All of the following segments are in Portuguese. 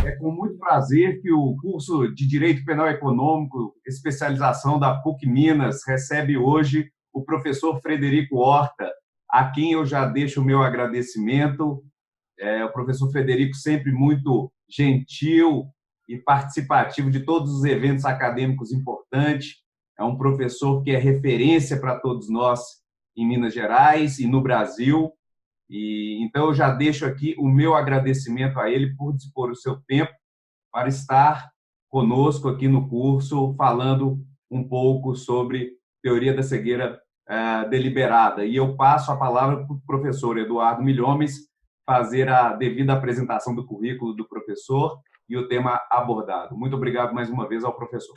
É com muito prazer que o curso de Direito Penal Econômico, especialização da PUC Minas, recebe hoje o professor Frederico Horta, a quem eu já deixo o meu agradecimento. O professor Frederico sempre muito gentil e participativo de todos os eventos acadêmicos importantes. É um professor que é referência para todos nós em Minas Gerais e no Brasil. Então, eu já deixo aqui o meu agradecimento a ele por dispor o seu tempo para estar conosco aqui no curso, falando um pouco sobre teoria da cegueira deliberada. E eu passo a palavra para o professor Eduardo Milhomes fazer a devida apresentação do currículo do professor e o tema abordado. Muito obrigado mais uma vez ao professor.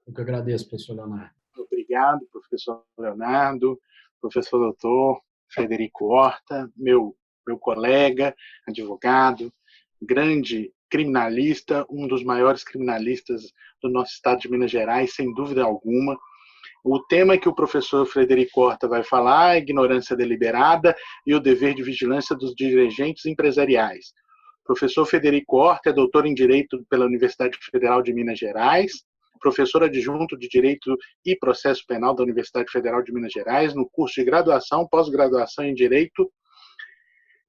Eu que agradeço, professor Leonardo. Obrigado, professor Leonardo, professor doutor Frederico Horta, meu colega, advogado, grande criminalista, um dos maiores criminalistas do nosso estado de Minas Gerais, sem dúvida alguma. O tema que o professor Frederico Horta vai falar é ignorância deliberada e o dever de vigilância dos dirigentes empresariais. O professor Frederico Horta é doutor em Direito pela Universidade Federal de Minas Gerais, professor adjunto de Direito e Processo Penal da Universidade Federal de Minas Gerais, no curso de graduação, pós-graduação em Direito,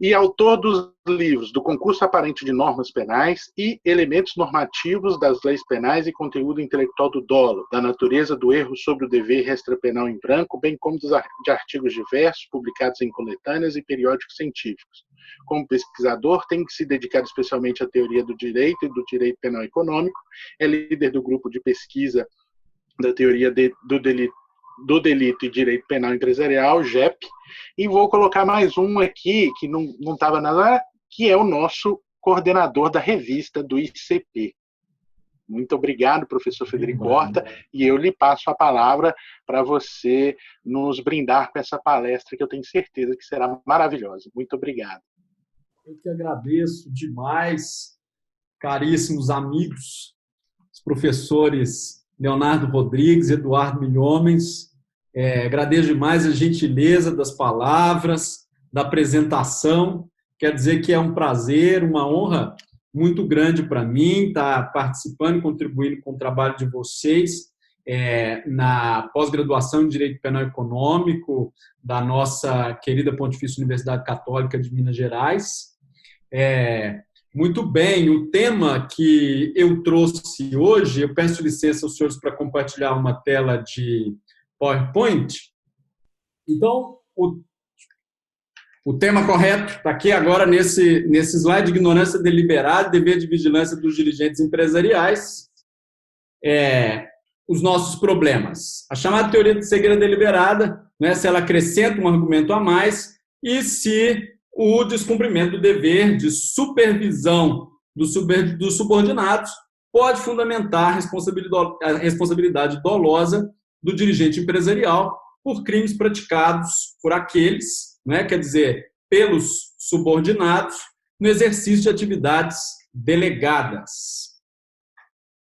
e autor dos livros do Concurso Aparente de Normas Penais e Elementos Normativos das Leis Penais e Conteúdo Intelectual do Dolo, da Natureza do Erro sobre o Dever Extrapenal em Branco, bem como de artigos diversos publicados em coletâneas e periódicos científicos. Como pesquisador, tem se dedicado especialmente à teoria do direito e do direito penal econômico, é líder do grupo de pesquisa da teoria do delito e direito penal empresarial, GEP, e vou colocar mais um aqui, que não estava nada, que é o nosso coordenador da revista do ICP. Muito obrigado, professor Frederico Horta, e eu lhe passo a palavra para você nos brindar com essa palestra, que eu tenho certeza que será maravilhosa. Muito obrigado. Eu que agradeço demais, caríssimos amigos, os professores Leonardo Rodrigues, Eduardo Milhomes. Agradeço demais a gentileza das palavras, da apresentação. Quer dizer que é um prazer, uma honra muito grande para mim estar participando e contribuindo com o trabalho de vocês na pós-graduação em Direito Penal Econômico da nossa querida Pontifícia Universidade Católica de Minas Gerais. Muito bem, o tema que eu trouxe hoje, eu peço licença aos senhores para compartilhar uma tela de PowerPoint. Então, o tema correto está aqui agora nesse slide: ignorância deliberada, dever de vigilância dos dirigentes empresariais. Os nossos problemas. A chamada teoria de cegueira deliberada, né, se ela acrescenta um argumento a mais e se o descumprimento do dever de supervisão dos subordinados pode fundamentar a responsabilidade dolosa do dirigente empresarial por crimes praticados por aqueles, né, quer dizer, pelos subordinados, no exercício de atividades delegadas.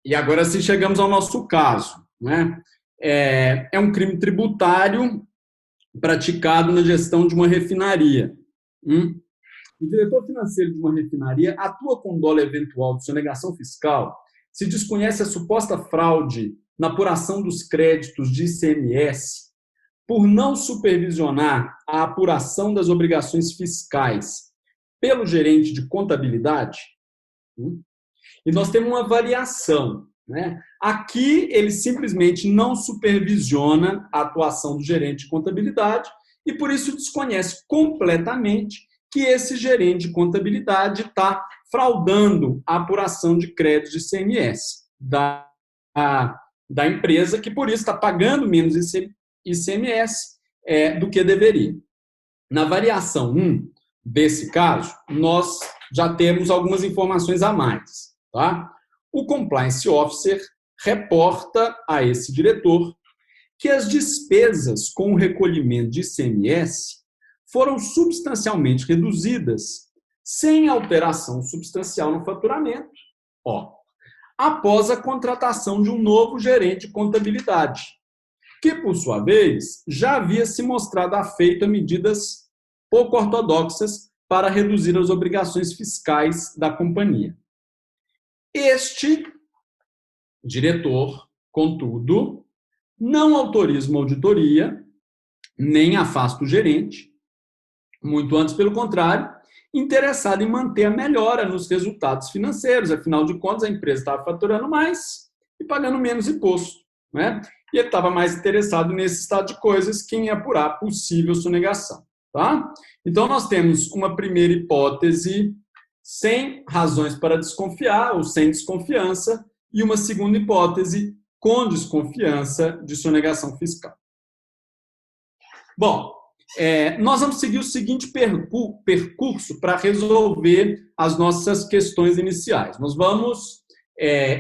E agora sim chegamos ao nosso caso, né? É um crime tributário praticado na gestão de uma refinaria. O diretor financeiro de uma refinaria atua com dolo eventual de sonegação fiscal se desconhece a suposta fraude na apuração dos créditos de ICMS por não supervisionar a apuração das obrigações fiscais pelo gerente de contabilidade. E nós temos uma variação, né? Aqui, ele simplesmente não supervisiona a atuação do gerente de contabilidade e, por isso, desconhece completamente que esse gerente de contabilidade está fraudando a apuração de créditos de ICMS da empresa, que, por isso, está pagando menos ICMS do que deveria. Na variação 1 desse caso, nós já temos algumas informações a mais. Tá? O Compliance Officer reporta a esse diretor que as despesas com o recolhimento de ICMS foram substancialmente reduzidas, sem alteração substancial no faturamento, após a contratação de um novo gerente de contabilidade, que, por sua vez, já havia se mostrado afeito a medidas pouco ortodoxas para reduzir as obrigações fiscais da companhia. Este diretor, contudo, não autoriza uma auditoria, nem afasta o gerente, muito antes, pelo contrário, interessado em manter a melhora nos resultados financeiros. Afinal de contas, a empresa estava faturando mais e pagando menos imposto, né? E ele estava mais interessado nesse estado de coisas que em apurar possível sonegação. Tá? Então, nós temos uma primeira hipótese sem razões para desconfiar ou sem desconfiança e uma segunda hipótese com desconfiança de sonegação fiscal. Bom, nós vamos seguir o seguinte percurso para resolver as nossas questões iniciais. Nós vamos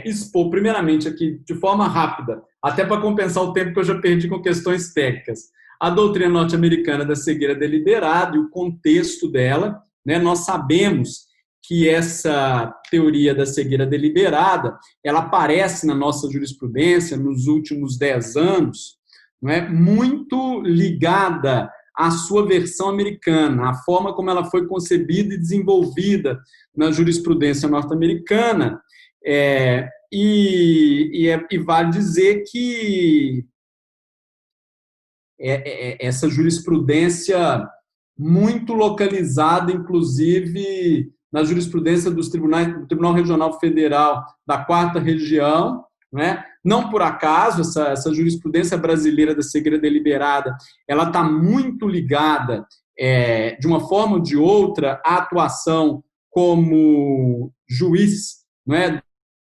expor primeiramente aqui de forma rápida, até para compensar o tempo que eu já perdi com questões técnicas, a doutrina norte-americana da cegueira deliberada e o contexto dela, né? Nós sabemos que essa teoria da cegueira deliberada, ela aparece na nossa jurisprudência nos últimos 10 anos, não é? Muito ligada à sua versão americana, a forma como ela foi concebida e desenvolvida na jurisprudência norte-americana, e vale dizer que essa jurisprudência muito localizada, inclusive, na jurisprudência dos tribunais, do Tribunal Regional Federal da 4ª Região, né? Não por acaso, essa jurisprudência brasileira da cegueira deliberada, ela está muito ligada, de uma forma ou de outra, à atuação como juiz, né?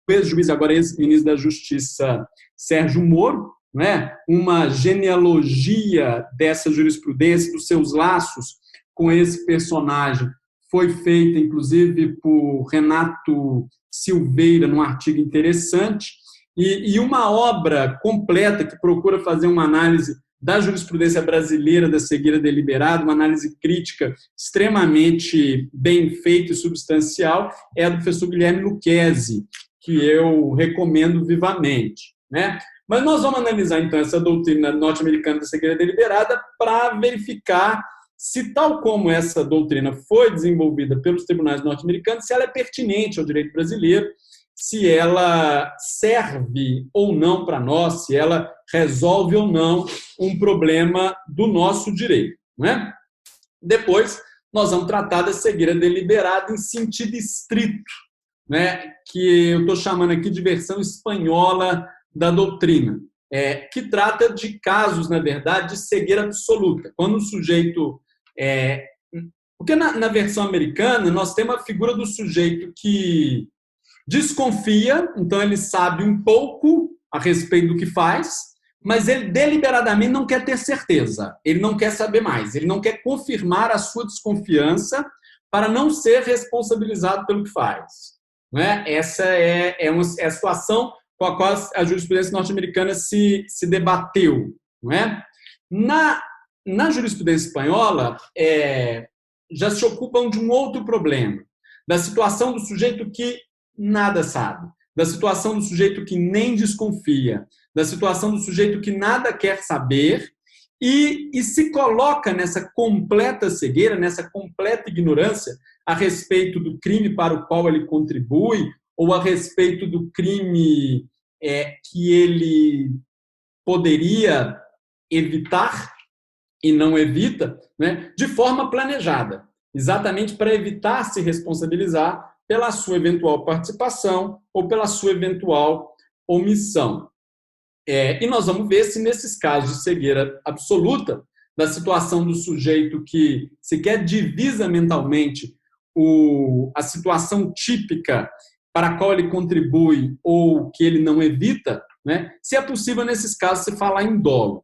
O ex-juiz, agora ex-ministro da Justiça, Sérgio Moro, né? Uma genealogia dessa jurisprudência, dos seus laços com esse personagem, foi feita, inclusive, por Renato Silveira, num artigo interessante, e uma obra completa que procura fazer uma análise da jurisprudência brasileira da cegueira deliberada, uma análise crítica extremamente bem feita e substancial, é a do professor Guilherme Lucchesi, que eu recomendo vivamente, né? Mas nós vamos analisar, então, essa doutrina norte-americana da cegueira deliberada para verificar se, tal como essa doutrina foi desenvolvida pelos tribunais norte-americanos, se ela é pertinente ao direito brasileiro, se ela serve ou não para nós, se ela resolve ou não um problema do nosso direito, né? Depois, nós vamos tratar da cegueira deliberada em sentido estrito, né? Que eu estou chamando aqui de versão espanhola da doutrina, que trata de casos, na verdade, de cegueira absoluta. Quando o sujeito... porque na versão americana, nós temos a figura do sujeito que desconfia, então ele sabe um pouco a respeito do que faz, mas ele deliberadamente não quer ter certeza, ele não quer saber mais, ele não quer confirmar a sua desconfiança para não ser responsabilizado pelo que faz. Não é? Essa é a situação com a qual a jurisprudência norte-americana se debateu. Não é? Na jurisprudência espanhola, já se ocupam de um outro problema, da situação do sujeito que nada sabe, da situação do sujeito que nem desconfia, da situação do sujeito que nada quer saber e se coloca nessa completa cegueira, nessa completa ignorância a respeito do crime para o qual ele contribui ou a respeito do crime que ele poderia evitar e não evita, né, de forma planejada, exatamente para evitar se responsabilizar pela sua eventual participação ou pela sua eventual omissão. E nós vamos ver se nesses casos de cegueira absoluta, da situação do sujeito que sequer divisa mentalmente a situação típica para a qual ele contribui ou que ele não evita, né, se é possível nesses casos se falar em dolo.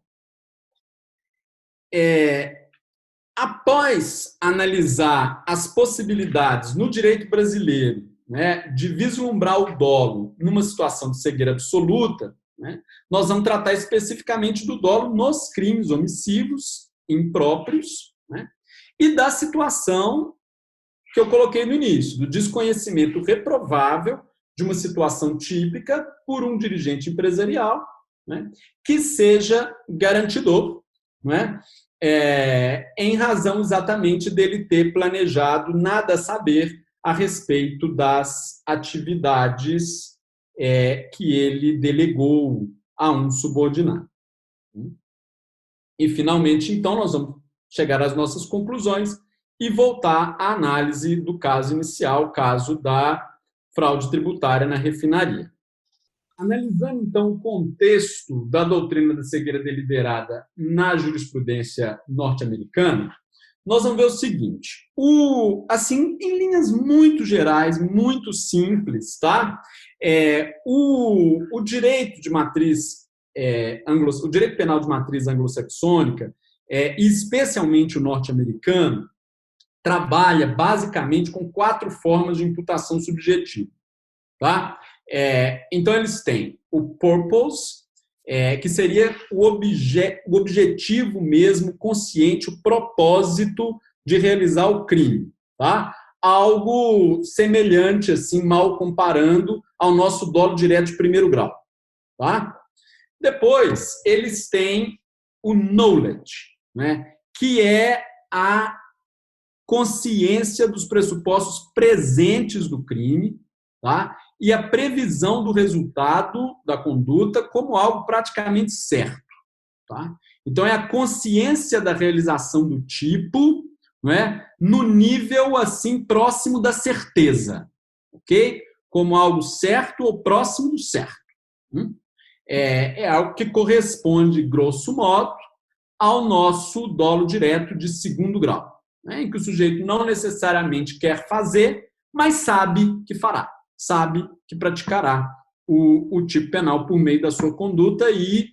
Após analisar as possibilidades no direito brasileiro, né, de vislumbrar o dolo numa situação de cegueira absoluta, né, nós vamos tratar especificamente do dolo nos crimes omissivos impróprios, né, e da situação que eu coloquei no início, do desconhecimento reprovável de uma situação típica por um dirigente empresarial, né, que seja garantidor não é? Em razão exatamente dele ter planejado nada a saber a respeito das atividades que ele delegou a um subordinado. E, finalmente, então, nós vamos chegar às nossas conclusões e voltar à análise do caso inicial, o caso da fraude tributária na refinaria. Analisando, então, o contexto da doutrina da cegueira deliberada na jurisprudência norte-americana, nós vamos ver o seguinte, assim, em linhas muito gerais, muito simples, tá? O direito de matriz o direito penal de matriz anglo-saxônica, especialmente o norte-americano, trabalha basicamente com 4 formas de imputação subjetiva, tá? Então, eles têm o purpose, que seria o objetivo mesmo, consciente, o propósito de realizar o crime. Tá? Algo semelhante, assim, mal comparando, ao nosso dolo direto de primeiro grau. Tá? Depois, eles têm o knowledge, né? Que é a consciência dos pressupostos presentes do crime, tá? E a previsão do resultado da conduta como algo praticamente certo. Tá? Então, é a consciência da realização do tipo, não é? No nível assim próximo da certeza, ok? Como algo certo ou próximo do certo. É algo que corresponde, grosso modo, ao nosso dolo direto de segundo grau, né? Em que o sujeito não necessariamente quer fazer, mas sabe que fará. Sabe que praticará o tipo penal por meio da sua conduta e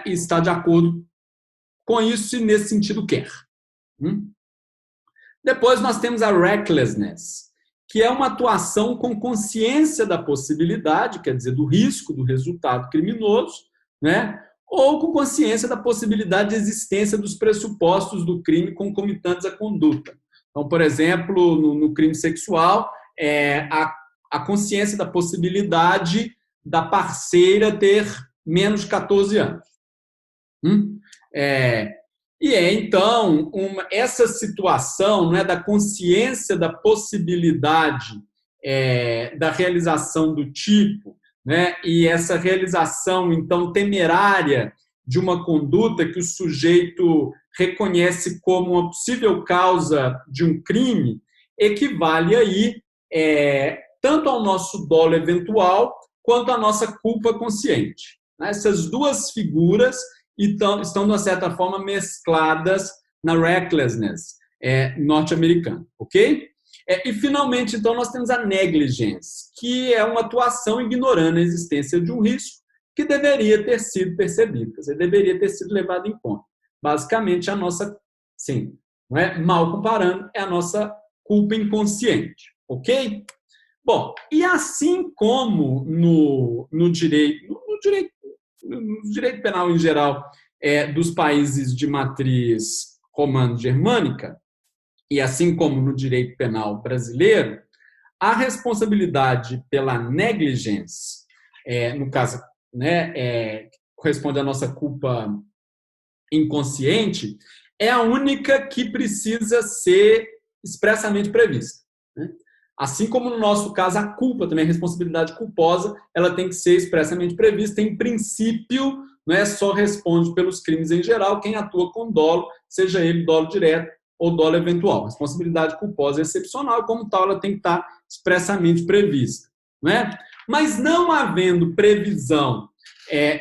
está de acordo com isso e, nesse sentido, quer. Depois nós temos a recklessness, que é uma atuação com consciência da possibilidade, quer dizer, do risco do resultado criminoso, né? Ou com consciência da possibilidade de existência dos pressupostos do crime concomitantes à conduta. Então, por exemplo, no crime sexual, a consciência da possibilidade da parceira ter menos de 14 anos. Então, essa situação, né, da consciência da possibilidade da realização do tipo, né, e essa realização, então, temerária de uma conduta que o sujeito reconhece como uma possível causa de um crime, equivale aí tanto ao nosso dolo eventual quanto à nossa culpa consciente. Essas duas figuras estão, de uma certa forma, mescladas na recklessness norte-americana, ok? E, finalmente, então, nós temos a negligence, que é uma atuação ignorando a existência de um risco que deveria ter sido percebido, quer dizer, deveria ter sido levado em conta. Basicamente, a nossa, sim, não é? Mal comparando, é a nossa culpa inconsciente, ok? Bom, e assim como no direito penal em geral dos países de matriz romano-germânica, e assim como no direito penal brasileiro, a responsabilidade pela negligência, no caso, né, corresponde à nossa culpa inconsciente, é a única que precisa ser expressamente prevista, né? Assim como no nosso caso a culpa, também a responsabilidade culposa, ela tem que ser expressamente prevista. Em princípio, não é só responde pelos crimes em geral quem atua com dolo, seja ele dolo direto ou dolo eventual. A responsabilidade culposa é excepcional e, como tal, ela tem que estar expressamente prevista, não é? Mas não havendo previsão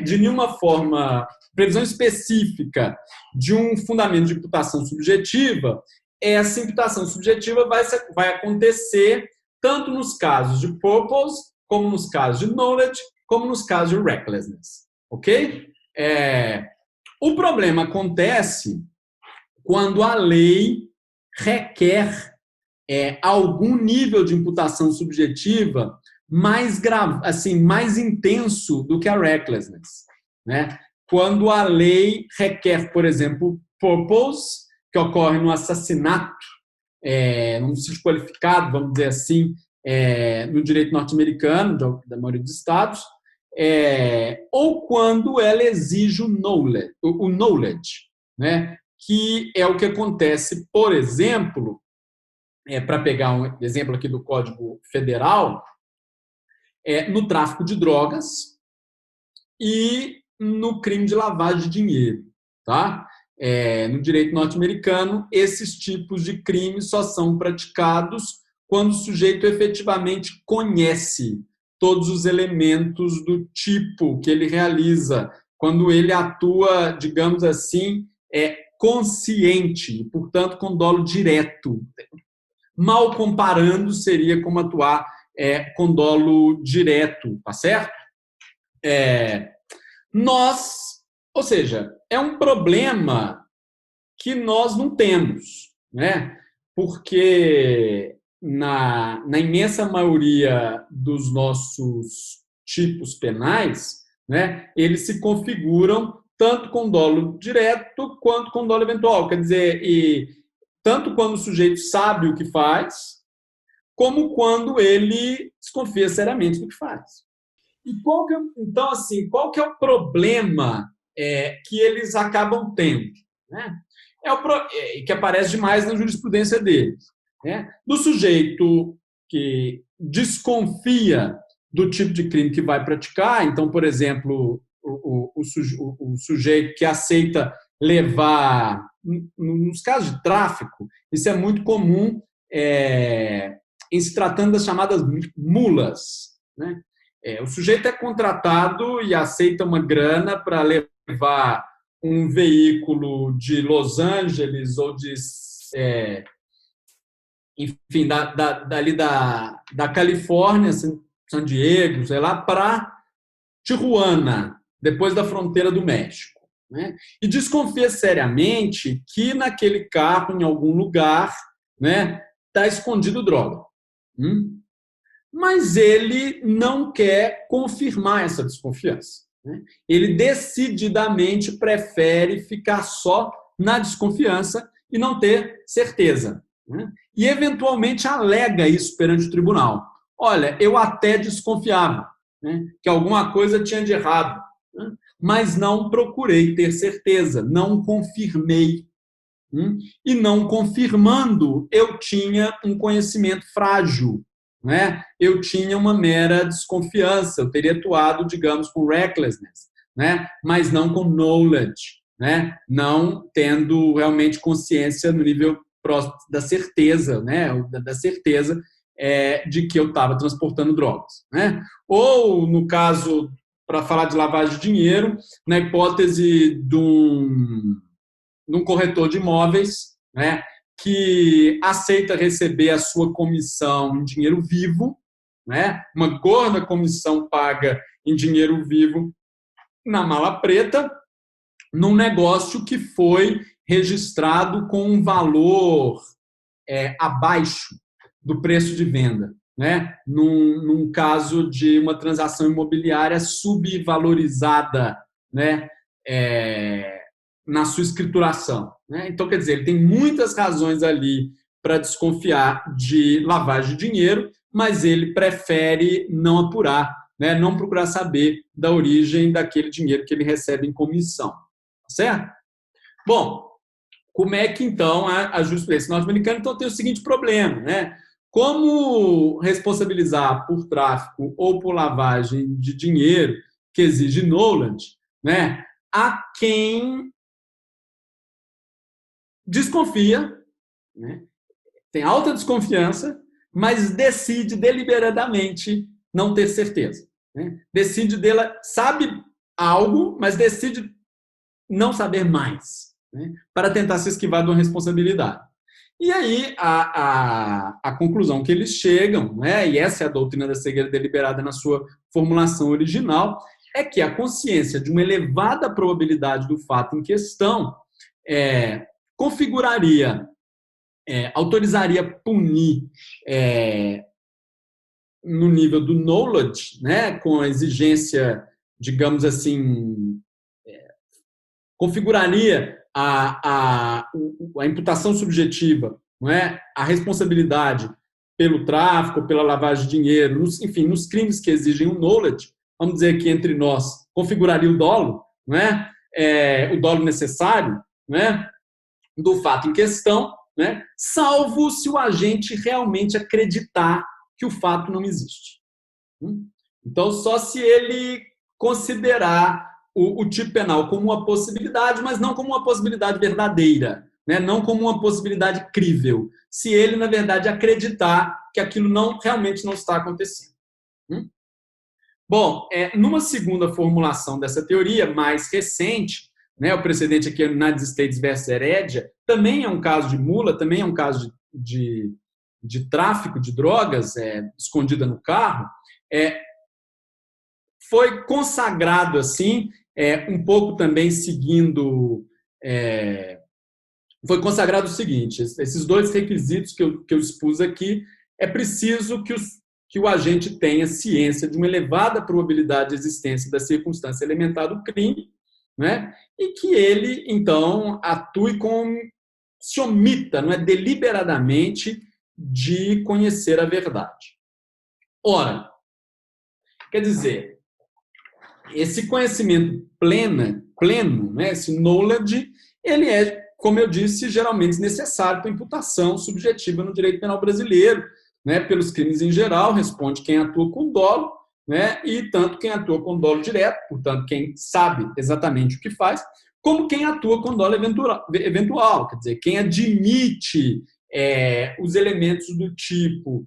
de nenhuma forma, previsão específica de um fundamento de imputação subjetiva, essa imputação subjetiva vai acontecer tanto nos casos de purpose, como nos casos de knowledge, como nos casos de recklessness. Ok? O problema acontece quando a lei requer algum nível de imputação subjetiva mais grave, assim, mais intenso do que a recklessness, né? Quando a lei requer, por exemplo, purpose, que ocorre no assassinato, num homicídio qualificado, vamos dizer assim, no direito norte-americano, da maioria dos estados, ou quando ela exige o knowledge, né? Que é o que acontece, por exemplo, para pegar um exemplo aqui do Código Federal, no tráfico de drogas e no crime de lavagem de dinheiro. Tá? No direito norte-americano, esses tipos de crimes só são praticados quando o sujeito efetivamente conhece todos os elementos do tipo que ele realiza, quando ele atua, digamos assim, consciente, portanto, com dolo direto. Mal comparando, seria como atuar com dolo direto, tá certo? Ou seja, é um problema que nós não temos, né? Porque na imensa maioria dos nossos tipos penais, né, eles se configuram tanto com dolo direto quanto com dolo eventual. Quer dizer, tanto quando o sujeito sabe o que faz, como quando ele desconfia seriamente do que faz. E então, assim, qual que é o problema que eles acabam tendo? Né? Que aparece demais na jurisprudência deles. Né? Do sujeito que desconfia do tipo de crime que vai praticar, então, por exemplo, o sujeito que aceita levar, nos casos de tráfico, isso é muito comum em se tratando das chamadas mulas. Né? O sujeito é contratado e aceita uma grana para levar um veículo de Los Angeles ou enfim, dali da Califórnia, San Diego, sei lá, para Tijuana, depois da fronteira do México. Né? E desconfia seriamente que naquele carro, em algum lugar, né, está escondido droga. Mas ele não quer confirmar essa desconfiança. Né? Ele decididamente prefere ficar só na desconfiança e não ter certeza. Né? E, eventualmente, alega isso perante o tribunal. Olha, eu até desconfiava, né, que alguma coisa tinha de errado, né, mas não procurei ter certeza, não confirmei. E não confirmando, eu tinha um conhecimento frágil. Né? Eu tinha uma mera desconfiança, eu teria atuado, digamos, com recklessness, né? Mas não com knowledge, né? Não tendo realmente consciência no nível próximo da certeza, né? Da certeza de que eu estava transportando drogas. Né? Ou, no caso, para falar de lavagem de dinheiro, na hipótese de um corretor de imóveis, né? Que aceita receber a sua comissão em dinheiro vivo, né? Uma gorda comissão paga em dinheiro vivo na mala preta, num negócio que foi registrado com um valor abaixo do preço de venda, né? Num caso de uma transação imobiliária subvalorizada, né? Na sua escrituração. Né? Então, quer dizer, ele tem muitas razões ali para desconfiar de lavagem de dinheiro, mas ele prefere não apurar, né? Não procurar saber da origem daquele dinheiro que ele recebe em comissão. Certo? Bom, como é que, então, a jurisprudência norte-americana então, tem o seguinte problema, né? Como responsabilizar por tráfico ou por lavagem de dinheiro que exige knowledge, né? A quem desconfia, né? Tem alta desconfiança, mas decide deliberadamente não ter certeza. Né? Sabe algo, mas decide não saber mais, né? Para tentar se esquivar de uma responsabilidade. E aí, a conclusão que eles chegam, né? E essa é a doutrina da cegueira deliberada na sua formulação original, é que a consciência de uma elevada probabilidade do fato em questão configuraria, autorizaria punir no nível do knowledge, né, com a exigência, digamos assim, configuraria a imputação subjetiva, não é? A responsabilidade pelo tráfico, pela lavagem de dinheiro, enfim, nos crimes que exigem o knowledge, vamos dizer que entre nós, configuraria o dolo, não é? O dolo necessário, né, do fato em questão, né, salvo se o agente realmente acreditar que o fato não existe. Então, só se ele considerar o tipo penal como uma possibilidade, mas não como uma possibilidade verdadeira, né? Não como uma possibilidade crível, se ele, na verdade, acreditar que aquilo realmente não está acontecendo. Bom, numa segunda formulação dessa teoria, mais recente, né, o precedente aqui é United States versus Heredia, também é um caso de mula, também é um caso de tráfico de drogas escondida no carro, foi consagrado assim, um pouco também seguindo... foi consagrado o seguinte, esses dois requisitos que eu expus aqui, é preciso que o agente tenha ciência de uma elevada probabilidade de existência da circunstância elementar do crime, né? E que ele, então, atue se omita, não é, deliberadamente, de conhecer a verdade. Ora, quer dizer, esse conhecimento pleno, né, esse knowledge, ele é, como eu disse, geralmente necessário para imputação subjetiva no direito penal brasileiro, né, pelos crimes em geral, responde quem atua com dolo, né, e tanto quem atua com dolo direto, portanto, quem sabe exatamente o que faz, como quem atua com dolo eventual, quer dizer, quem admite os elementos do tipo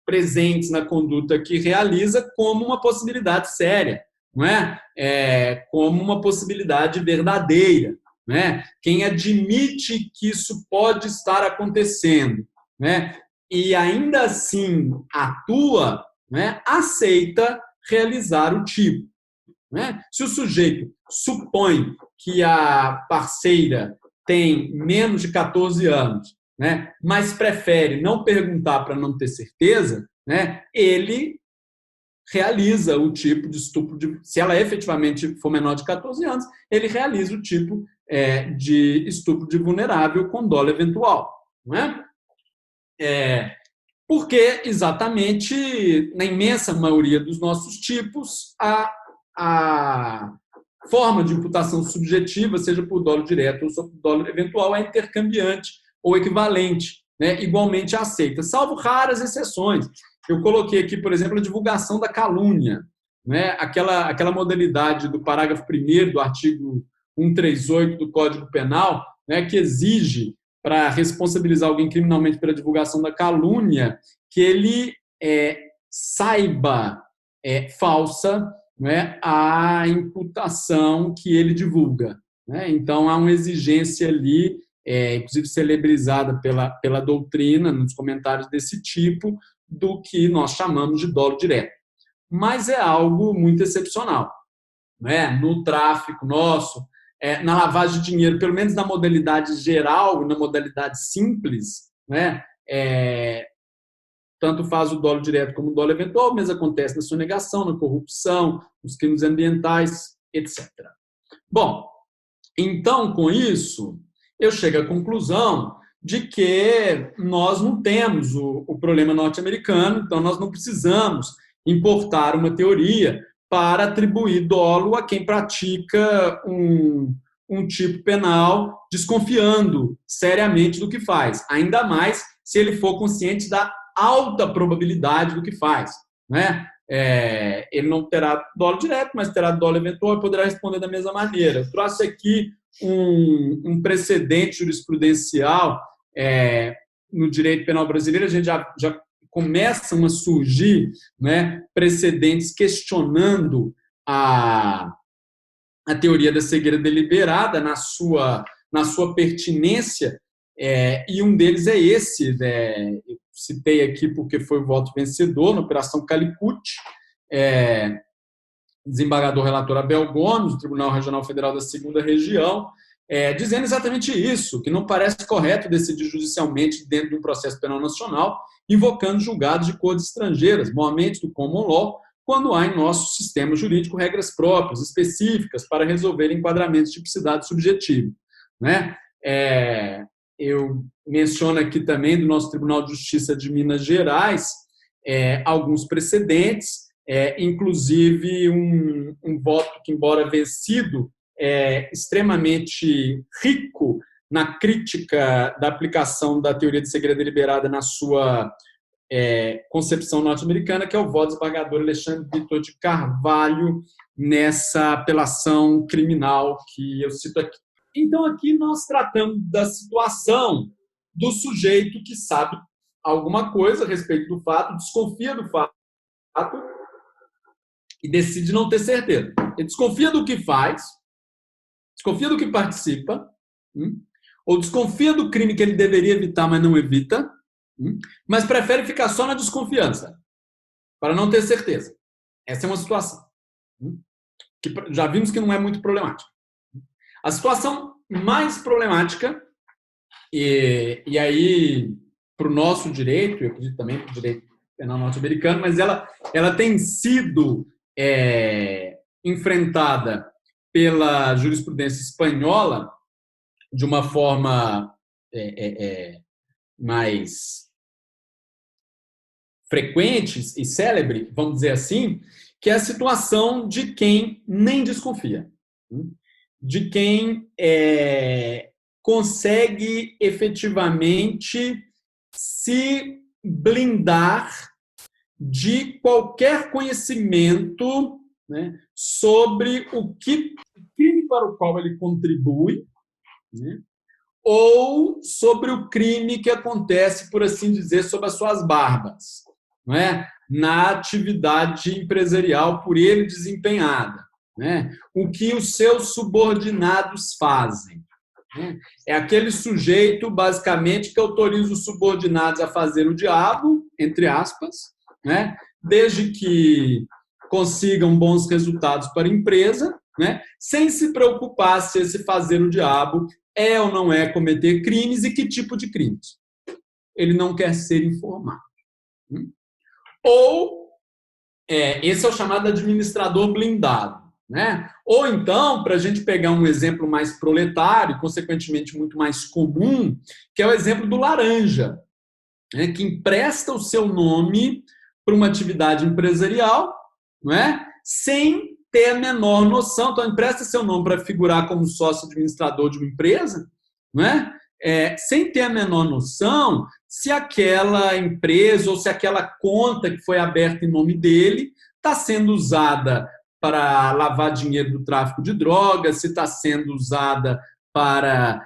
presentes na conduta que realiza como uma possibilidade séria, não é? Como uma possibilidade verdadeira, né? Quem admite que isso pode estar acontecendo, né? E ainda assim atua, né? Aceita realizar o tipo, né? Se o sujeito supõe que a parceira tem menos de 14 anos, né? Mas prefere não perguntar para não ter certeza, né? Ele realiza o tipo de estupro, se ela efetivamente for menor de 14 anos, ele realiza o tipo de estupro de vulnerável com dolo eventual. Não é? Porque, exatamente, na imensa maioria dos nossos tipos, a forma de imputação subjetiva, seja por dolo direto ou por dolo eventual, é intercambiante ou equivalente, né? Igualmente aceita, salvo raras exceções. Eu coloquei aqui, por exemplo, a divulgação da calúnia, né? Aquela modalidade do parágrafo 1º do artigo 138 do Código Penal, né, que exige, para responsabilizar alguém criminalmente pela divulgação da calúnia, que ele saiba falsa, né, a imputação que ele divulga, né? Então, há uma exigência ali, inclusive celebrizada pela doutrina, nos comentários desse tipo, do que nós chamamos de dolo direto. Mas é algo muito excepcional, né? No tráfico nosso, na lavagem de dinheiro, pelo menos na modalidade geral, na modalidade simples, né? Tanto faz o dolo direto como o dolo eventual, mas acontece na sonegação, na corrupção, nos crimes ambientais, etc. Bom, então, com isso, eu chego à conclusão de que nós não temos o problema norte-americano, então nós não precisamos importar uma teoria para atribuir dolo a quem pratica um tipo penal desconfiando seriamente do que faz, ainda mais se ele for consciente da alta probabilidade do que faz, né? Ele não terá dolo direto, mas terá dolo eventual e poderá responder da mesma maneira. Eu trouxe aqui um precedente jurisprudencial no direito penal brasileiro. A gente já começam a surgir, né, precedentes questionando a teoria da cegueira deliberada na sua pertinência, e um deles é esse, eu citei aqui porque foi o voto vencedor na Operação Calicut, desembargador relator Abel Gomes, do Tribunal Regional Federal da 2ª Região, dizendo exatamente isso, que não parece correto decidir judicialmente dentro de um processo penal nacional, invocando julgados de cortes estrangeiras, normalmente do common law, quando há em nosso sistema jurídico regras próprias, específicas, para resolver enquadramentos de tipicidade subjetiva, né? Eu menciono aqui também do nosso Tribunal de Justiça de Minas Gerais alguns precedentes, inclusive um voto que, embora vencido, extremamente rico na crítica da aplicação da teoria de segredo deliberada na sua concepção norte-americana, que é o voto desembargador Alexandre Vitor de Carvalho, nessa apelação criminal que eu cito aqui. Então, aqui nós tratamos da situação do sujeito que sabe alguma coisa a respeito do fato, desconfia do fato e decide não ter certeza. Ele desconfia do que faz, desconfia do que participa, ou desconfia do crime que ele deveria evitar, mas não evita, mas prefere ficar só na desconfiança, para não ter certeza. Essa é uma situação que já vimos que não é muito problemática. A situação mais problemática, e aí, para o nosso direito, eu acredito também para o direito penal norte-americano, mas ela tem sido enfrentada pela jurisprudência espanhola de uma forma mais frequente e célebre, vamos dizer assim, que é a situação de quem nem desconfia, de quem consegue efetivamente se blindar de qualquer conhecimento, né, sobre o crime para o qual ele contribui, né, ou sobre o crime que acontece, por assim dizer, sob as suas barbas, não é? Na atividade empresarial por ele desempenhada, né? O que os seus subordinados fazem. Né? É aquele sujeito, basicamente, que autoriza os subordinados a fazer o diabo, entre aspas, né? Desde que consigam bons resultados para a empresa, né? Sem se preocupar se esse fazer o diabo é ou não é cometer crimes e que tipo de crimes. Ele não quer ser informado. Ou, esse é o chamado administrador blindado, né? Ou então, para a gente pegar um exemplo mais proletário, consequentemente muito mais comum, que é o exemplo do laranja, né? Que empresta o seu nome para uma atividade empresarial, não é? Sem ter a menor noção. Então, empresta seu nome para figurar como sócio administrador de uma empresa, não é? Sem ter a menor noção se aquela empresa ou se aquela conta que foi aberta em nome dele está sendo usada para lavar dinheiro do tráfico de drogas, se está sendo usada para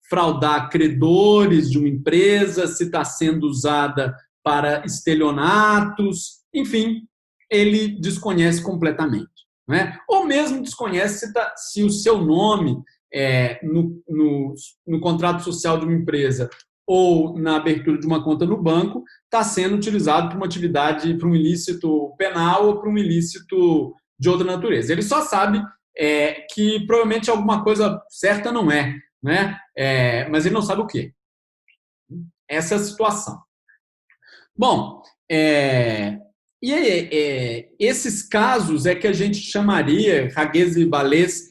fraudar credores de uma empresa, se está sendo usada para estelionatos, enfim, ele desconhece completamente. Não é? Ou mesmo desconhece se o seu nome no contrato social de uma empresa ou na abertura de uma conta no banco está sendo utilizado para uma atividade, para um ilícito penal ou para um ilícito de outra natureza. Ele só sabe que provavelmente alguma coisa certa não é, né? Mas ele não sabe o quê. Essa é a situação. Bom, esses casos é que a gente chamaria, Haguez e Valès,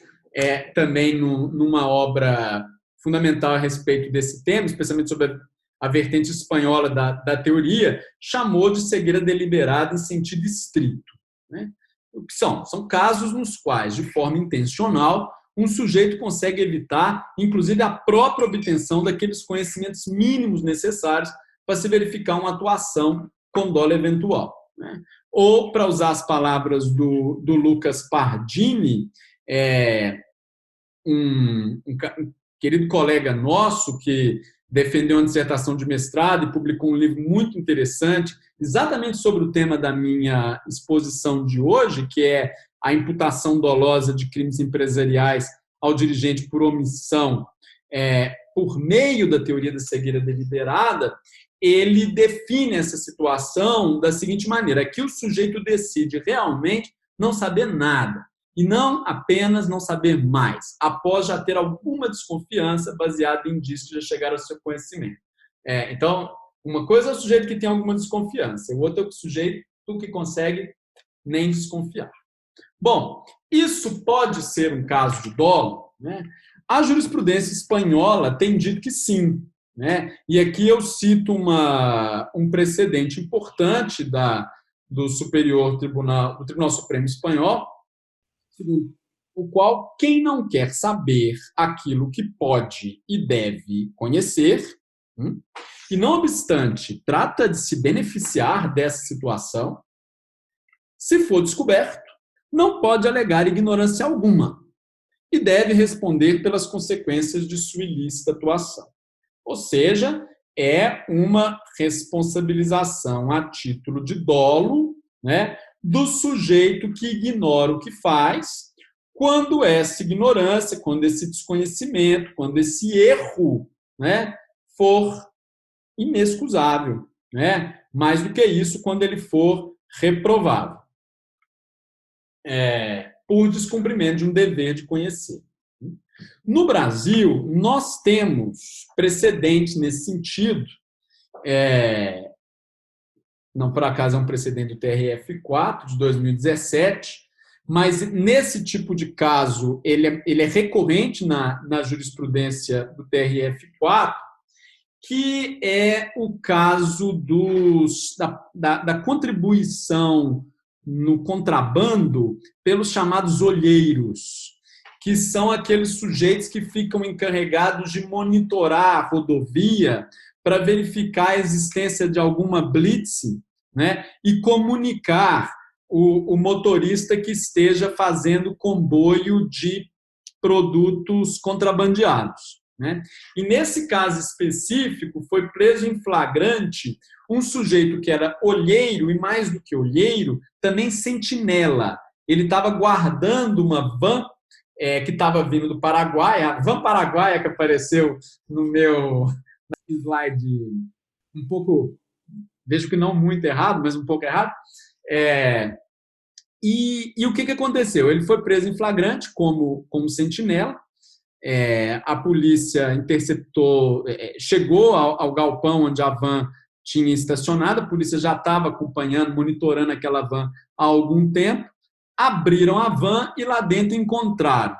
também numa obra fundamental a respeito desse tema, especialmente sobre a vertente espanhola da teoria, chamou de cegueira deliberada em sentido estrito. Né? O que são? São casos nos quais, de forma intencional, um sujeito consegue evitar, inclusive, a própria obtenção daqueles conhecimentos mínimos necessários para se verificar uma atuação com dolo eventual. Né? Ou, para usar as palavras do Lucas Pardini, um querido colega nosso que defendeu uma dissertação de mestrado e publicou um livro muito interessante, exatamente sobre o tema da minha exposição de hoje, que é a imputação dolosa de crimes empresariais ao dirigente por omissão por meio da teoria da cegueira deliberada. Ele define essa situação da seguinte maneira: que o sujeito decide realmente não saber nada, e não apenas não saber mais, após já ter alguma desconfiança baseada em indícios de já chegar ao seu conhecimento. Então, uma coisa é o sujeito que tem alguma desconfiança, o outro é o sujeito que consegue nem desconfiar. Bom, isso pode ser um caso de dolo, né? A jurisprudência espanhola tem dito que sim, né? E aqui eu cito um precedente importante do Tribunal Supremo Espanhol, segundo o qual quem não quer saber aquilo que pode e deve conhecer, e não obstante, trata de se beneficiar dessa situação, se for descoberto, não pode alegar ignorância alguma e deve responder pelas consequências de sua ilícita atuação. Ou seja, é uma responsabilização a título de dolo, né, do sujeito que ignora o que faz, quando essa ignorância, quando esse desconhecimento, quando esse erro, né, for inexcusável, né? Mais do que isso, quando ele for reprovável, por descumprimento de um dever de conhecer. No Brasil, nós temos precedentes nesse sentido, não por acaso é um precedente do TRF4 de 2017, mas nesse tipo de caso ele é recorrente na jurisprudência do TRF4, que é o caso da contribuição no contrabando pelos chamados olheiros, que são aqueles sujeitos que ficam encarregados de monitorar a rodovia para verificar a existência de alguma blitz, né, e comunicar o motorista que esteja fazendo comboio de produtos contrabandeados, né? E nesse caso específico, foi preso em flagrante um sujeito que era olheiro, e mais do que olheiro, também sentinela. Ele estava guardando uma van que estava vindo do Paraguai, a van paraguaia que apareceu no meu slide um pouco, vejo que não muito errado, mas um pouco errado. E o que aconteceu? Ele foi preso em flagrante como sentinela. A polícia interceptou, chegou ao galpão onde a van tinha estacionado, a polícia já estava acompanhando, monitorando aquela van há algum tempo, abriram a van e lá dentro encontraram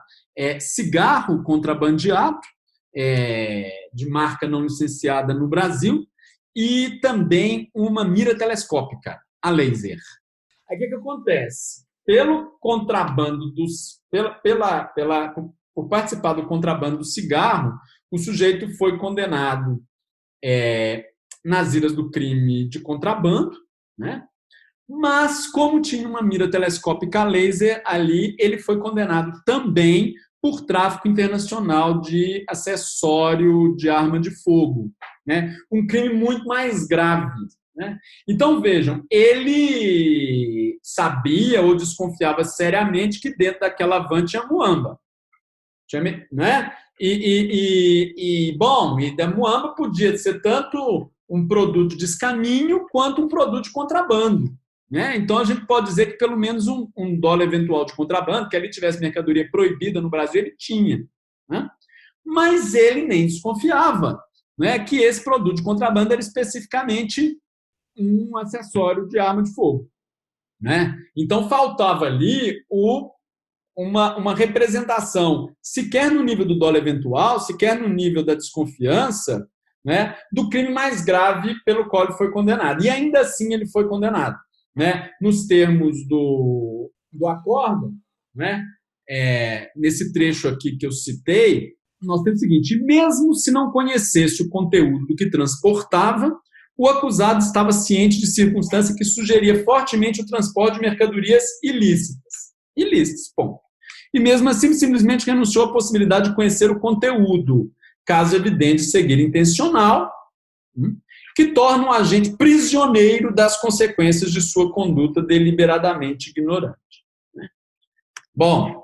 cigarro contrabandeado, de marca não licenciada no Brasil, e também uma mira telescópica a laser. Aí o que acontece? Pelo contrabando por participar do contrabando do cigarro, o sujeito foi condenado nas iras do crime de contrabando, né? Mas, como tinha uma mira telescópica laser ali, ele foi condenado também por tráfico internacional de acessório de arma de fogo, né? Um crime muito mais grave, né? Então, vejam, ele sabia ou desconfiava seriamente que dentro daquela van tinha muamba, né? E da muamba podia ser tanto um produto de escaninho quanto um produto de contrabando, né? Então, a gente pode dizer que pelo menos um dólar eventual de contrabando, que ali tivesse mercadoria proibida no Brasil, ele tinha, né? Mas ele nem desconfiava, né, que esse produto de contrabando era especificamente um acessório de arma de fogo, né? Então, faltava ali uma representação, sequer no nível do dolo eventual, sequer no nível da desconfiança, né, do crime mais grave pelo qual ele foi condenado. E ainda assim ele foi condenado, né? Nos termos do acórdão, né, nesse trecho aqui que eu citei, nós temos o seguinte: mesmo se não conhecesse o conteúdo do que transportava, o acusado estava ciente de circunstância que sugeria fortemente o transporte de mercadorias ilícitas, ponto. E mesmo assim, simplesmente renunciou à possibilidade de conhecer o conteúdo, caso evidente cegueira intencional, que torna o agente prisioneiro das consequências de sua conduta deliberadamente ignorante. Bom,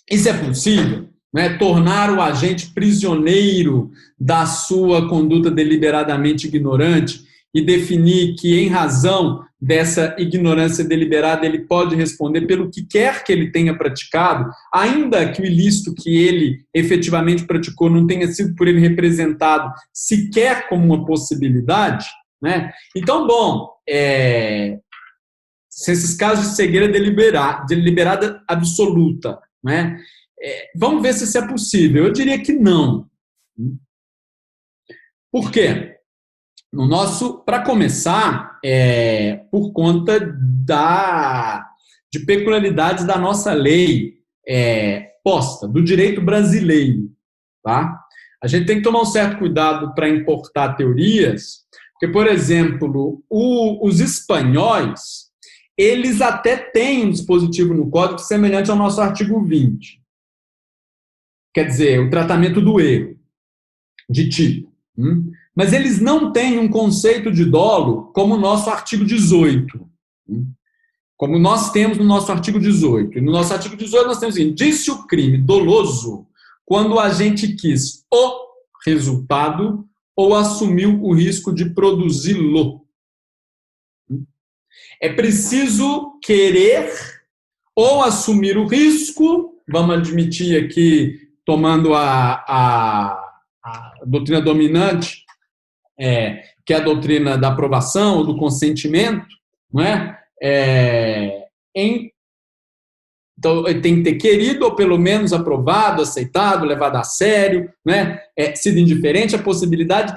isso é possível, né? Tornar o agente prisioneiro da sua conduta deliberadamente ignorante e definir que, em razão dessa ignorância deliberada, ele pode responder pelo que quer que ele tenha praticado, ainda que o ilícito que ele efetivamente praticou não tenha sido por ele representado sequer como uma possibilidade, né? Então, se esses casos de cegueira deliberada absoluta, né? Vamos ver se isso é possível. Eu diria que não. Por quê? Para começar, por conta de peculiaridades da nossa lei, resposta do direito brasileiro. Tá? A gente tem que tomar um certo cuidado para importar teorias, porque, por exemplo, os espanhóis, eles até têm um dispositivo no código semelhante ao nosso artigo 20. Quer dizer, o tratamento do erro de tipo. Mas eles não têm um conceito de dolo como o nosso artigo 18. Como nós temos no nosso artigo 18. E no nosso artigo 18 nós temos assim, disse o crime doloso quando o agente quis o resultado ou assumiu o risco de produzi-lo. É preciso querer ou assumir o risco, vamos admitir aqui, tomando a doutrina dominante, que é a doutrina da aprovação ou do consentimento, não é? Então, ele tem que ter querido ou pelo menos aprovado, aceitado, levado a sério, né? Sido indiferente à possibilidade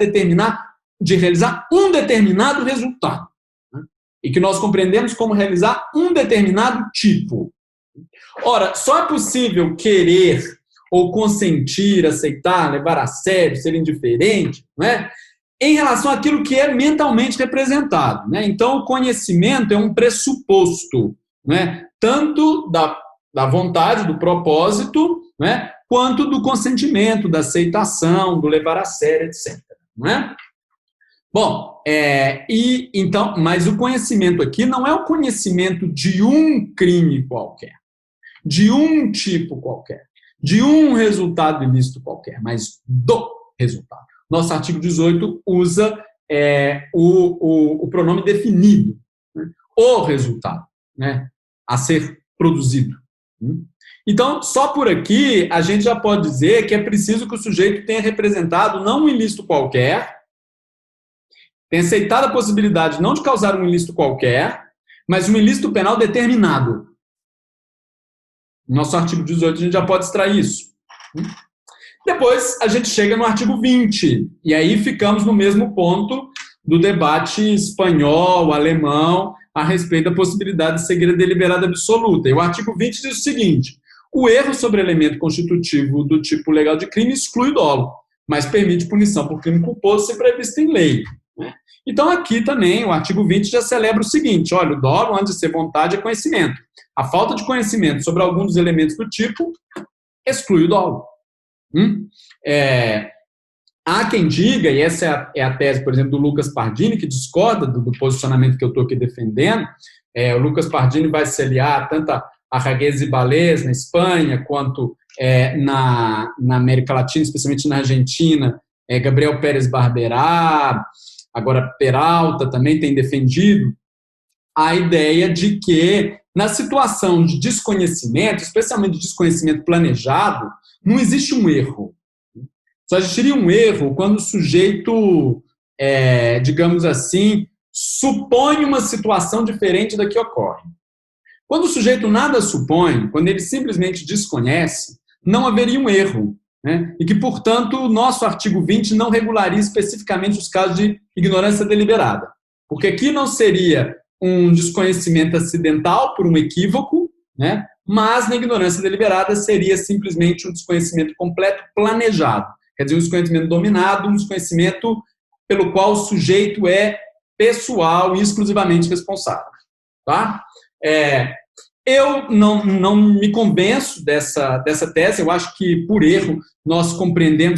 de realizar um determinado resultado, né? E que nós compreendemos como realizar um determinado tipo. Ora, só é possível querer ou consentir, aceitar, levar a sério, ser indiferente, né? Em relação àquilo que é mentalmente representado, né? Então, o conhecimento é um pressuposto, né? Tanto da vontade, do propósito, né? Quanto do consentimento, da aceitação, do levar a sério, etc. Né? Bom, então, mas o conhecimento aqui não é o conhecimento de um crime qualquer, de um tipo qualquer, de um resultado ilícito qualquer, mas do resultado. Nosso artigo 18 usa o pronome definido, né? O resultado, né? A ser produzido. Então, só por aqui, a gente já pode dizer que é preciso que o sujeito tenha representado não um ilícito qualquer, tenha aceitado a possibilidade não de causar um ilícito qualquer, mas um ilícito penal determinado. No nosso artigo 18, a gente já pode extrair isso. Depois, a gente chega no artigo 20, e aí ficamos no mesmo ponto do debate espanhol, alemão, a respeito da possibilidade de cegueira deliberada absoluta. E o artigo 20 diz o seguinte: o erro sobre elemento constitutivo do tipo legal de crime exclui o dolo, mas permite punição por crime culposo se previsto em lei. Então, aqui também, o artigo 20 já celebra o seguinte: olha, o dolo, antes de ser vontade, é conhecimento. A falta de conhecimento sobre algum dos elementos do tipo exclui o dolo. Há quem diga, e essa é a tese, por exemplo, do Lucas Pardini, que discorda do posicionamento que eu estou aqui defendendo. O Lucas Pardini vai se aliar tanto a Raguez e Balés na Espanha, quanto na América Latina, especialmente na Argentina, Gabriel Pérez Barberá, agora Peralta também tem defendido a ideia de que, na situação de desconhecimento, especialmente de desconhecimento planejado, não existe um erro. Só existiria um erro quando o sujeito, digamos assim, supõe uma situação diferente da que ocorre. Quando o sujeito nada supõe, quando ele simplesmente desconhece, não haveria um erro, né? E que, portanto, o nosso artigo 20 não regularia especificamente os casos de ignorância deliberada. Porque aqui não seria um desconhecimento acidental por um equívoco, né? Mas na ignorância deliberada seria simplesmente um desconhecimento completo planejado. Quer dizer, um desconhecimento dominado, um desconhecimento pelo qual o sujeito é pessoal e exclusivamente responsável. Tá? Eu não me convenço dessa tese. Eu acho que, por erro, nós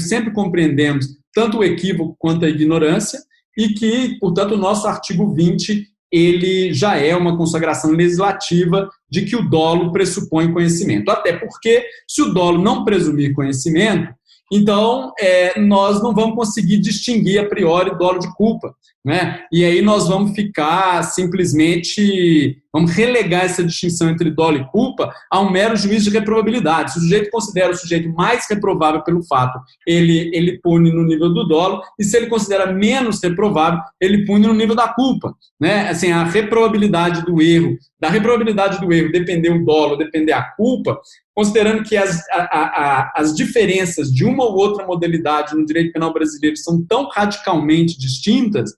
sempre compreendemos tanto o equívoco quanto a ignorância, e que, portanto, o nosso artigo 20 ele já é uma consagração legislativa de que o dolo pressupõe conhecimento. Até porque, se o dolo não presumir conhecimento, então nós não vamos conseguir distinguir a priori dolo de culpa, né? E aí nós vamos ficar simplesmente, vamos relegar essa distinção entre dolo e culpa a um mero juízo de reprovabilidade. Se o sujeito considera o sujeito mais reprovável pelo fato, ele pune no nível do dolo, e se ele considera menos reprovável, ele pune no nível da culpa, né? Assim, a reprovabilidade do erro, da reprovabilidade do erro depender o dolo, depender a culpa, considerando que as diferenças de uma ou outra modalidade no direito penal brasileiro são tão radicalmente distintas,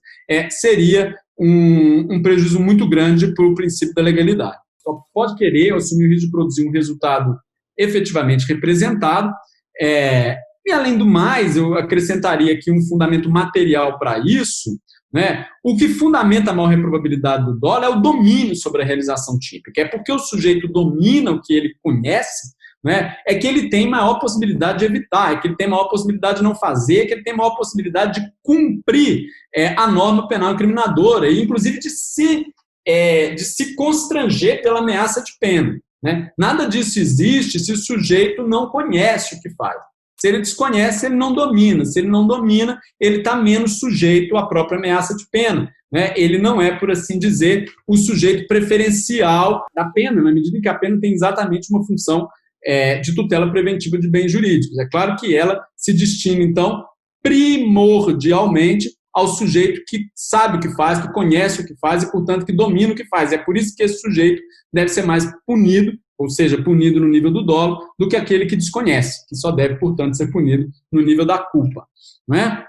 seria um prejuízo muito grande para o princípio da legalidade. Só pode querer assumir o risco de produzir um resultado efetivamente representado. E, além do mais, eu acrescentaria aqui um fundamento material para isso, né? O que fundamenta a maior reprovabilidade do dolo é o domínio sobre a realização típica. É porque o sujeito domina o que ele conhece, né? É que ele tem maior possibilidade de evitar, é que ele tem maior possibilidade de não fazer, é que ele tem maior possibilidade de cumprir a norma penal incriminadora, e inclusive de se constranger pela ameaça de pena, né? Nada disso existe se o sujeito não conhece o que faz. Se ele desconhece, ele não domina. Se ele não domina, ele está menos sujeito à própria ameaça de pena, né? Ele não é, por assim dizer, o sujeito preferencial da pena, na medida em que a pena tem exatamente uma função de tutela preventiva de bens jurídicos. É claro que ela se destina, então, primordialmente ao sujeito que sabe o que faz, que conhece o que faz e, portanto, que domina o que faz. É por isso que esse sujeito deve ser mais punido, ou seja, punido no nível do dolo, do que aquele que desconhece, que só deve, portanto, ser punido no nível da culpa. Não é?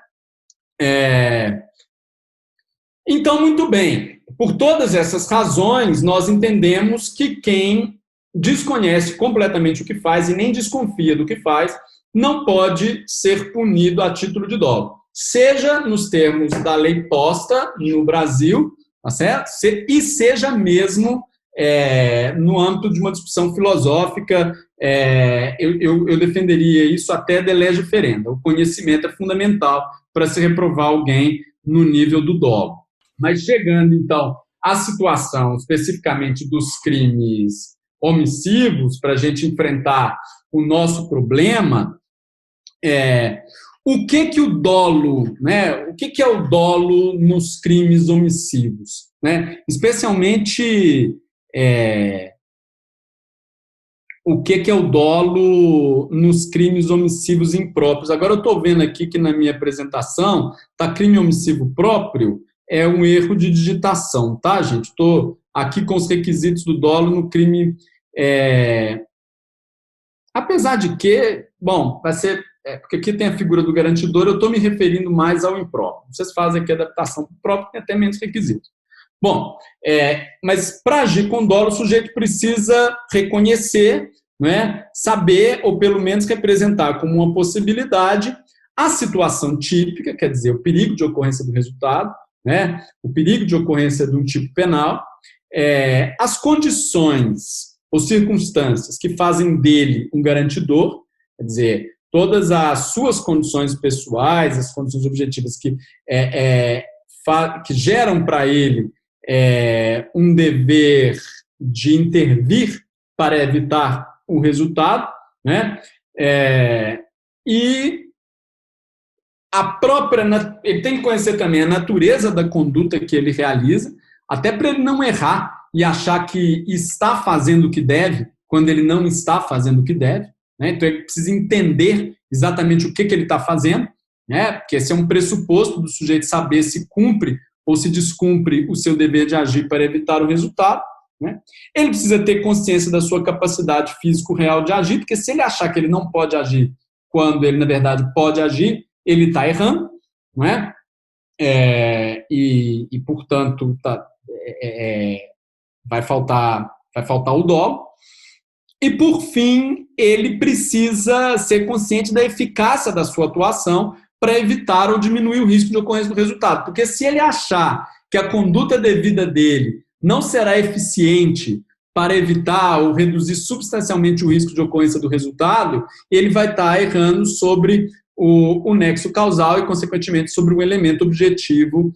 Então, muito bem. Por todas essas razões, nós entendemos que quem desconhece completamente o que faz e nem desconfia do que faz, não pode ser punido a título de dolo. Seja nos termos da lei posta no Brasil, tá certo? E seja mesmo no âmbito de uma discussão filosófica, eu defenderia isso até de lege ferenda. O conhecimento é fundamental para se reprovar alguém no nível do dolo. Mas chegando, então, à situação especificamente dos crimes omissivos, para a gente enfrentar o nosso problema, o que o dolo, né? O que é o dolo nos crimes omissivos, né? Especialmente o que é o dolo nos crimes omissivos impróprios. Agora eu estou vendo aqui que na minha apresentação tá crime omissivo próprio é um erro de digitação, tá, gente? Estou aqui com os requisitos do dolo no crime. Apesar de que, bom, vai ser. Porque aqui tem a figura do garantidor, eu estou me referindo mais ao impróprio. Vocês fazem aqui a adaptação para o próprio, tem até menos requisitos. Bom, mas para agir com dolo, o sujeito precisa reconhecer, né, saber, ou pelo menos representar como uma possibilidade a situação típica, quer dizer, o perigo de ocorrência do resultado, né, o perigo de ocorrência de um tipo penal, as condições ou circunstâncias que fazem dele um garantidor, quer dizer, todas as suas condições pessoais, as condições objetivas que geram para ele um dever de intervir para evitar o resultado, né? E ele tem que conhecer também a natureza da conduta que ele realiza, até para ele não errar e achar que está fazendo o que deve, quando ele não está fazendo o que deve, né? Então ele precisa entender exatamente o que ele está fazendo, né? Porque esse é um pressuposto do sujeito saber se cumpre ou se descumpre o seu dever de agir para evitar o resultado, né? Ele precisa ter consciência da sua capacidade físico real de agir, porque se ele achar que ele não pode agir quando ele, na verdade, pode agir, ele está errando, não é? E portanto, vai faltar o dolo. E, por fim, ele precisa ser consciente da eficácia da sua atuação para evitar ou diminuir o risco de ocorrência do resultado. Porque se ele achar que a conduta devida dele não será eficiente para evitar ou reduzir substancialmente o risco de ocorrência do resultado, ele vai estar errando sobre o nexo causal e, consequentemente, sobre o elemento objetivo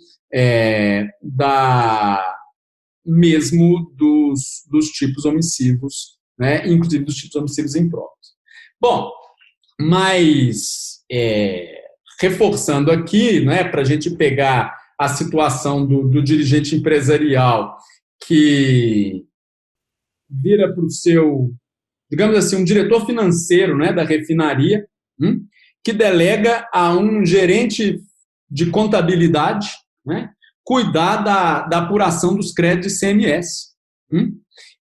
mesmo dos tipos omissivos, né, inclusive dos tipos omissivos impróprios. Bom, mas reforçando aqui, né, para a gente pegar a situação do dirigente empresarial que vira para o seu, digamos assim, um diretor financeiro, né, da refinaria, que delega a um gerente de contabilidade, né, cuidar da apuração dos créditos ICMS.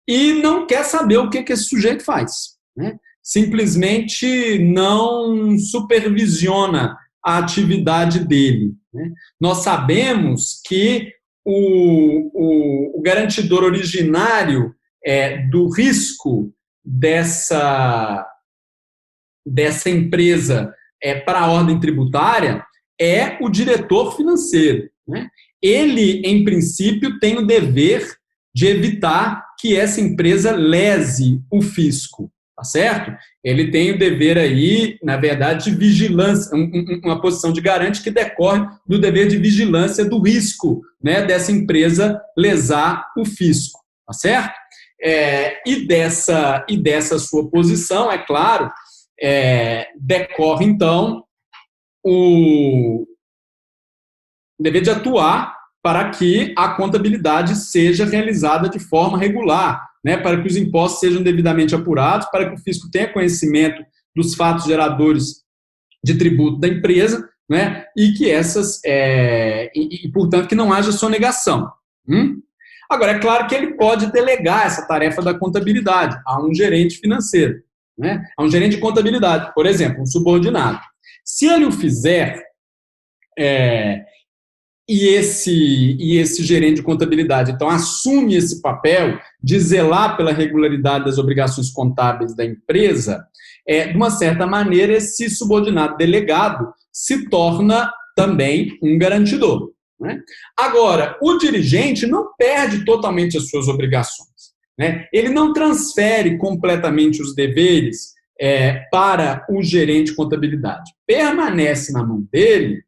E não quer saber o que esse sujeito faz, né? Simplesmente não supervisiona a atividade dele, né? Nós sabemos que o garantidor originário do risco dessa empresa para a ordem tributária é o diretor financeiro, né? Ele, em princípio, tem o dever de evitar que essa empresa lese o fisco, tá certo? Ele tem o dever aí, na verdade, de vigilância, uma posição de garante que decorre do dever de vigilância do risco, né, dessa empresa lesar o fisco, tá certo? E dessa sua posição, é claro, decorre, então, o dever de atuar para que a contabilidade seja realizada de forma regular, né, para que os impostos sejam devidamente apurados, para que o fisco tenha conhecimento dos fatos geradores de tributo da empresa, né, e que portanto, que não haja sonegação. Agora, é claro que ele pode delegar essa tarefa da contabilidade a um gerente financeiro, né, a um gerente de contabilidade, por exemplo, um subordinado. Se ele o fizer, e esse gerente de contabilidade, então, assume esse papel de zelar pela regularidade das obrigações contábeis da empresa, de uma certa maneira, esse subordinado delegado se torna também um garantidor, né? Agora, o dirigente não perde totalmente as suas obrigações, né? Ele não transfere completamente os deveres para o gerente de contabilidade. Permanece na mão dele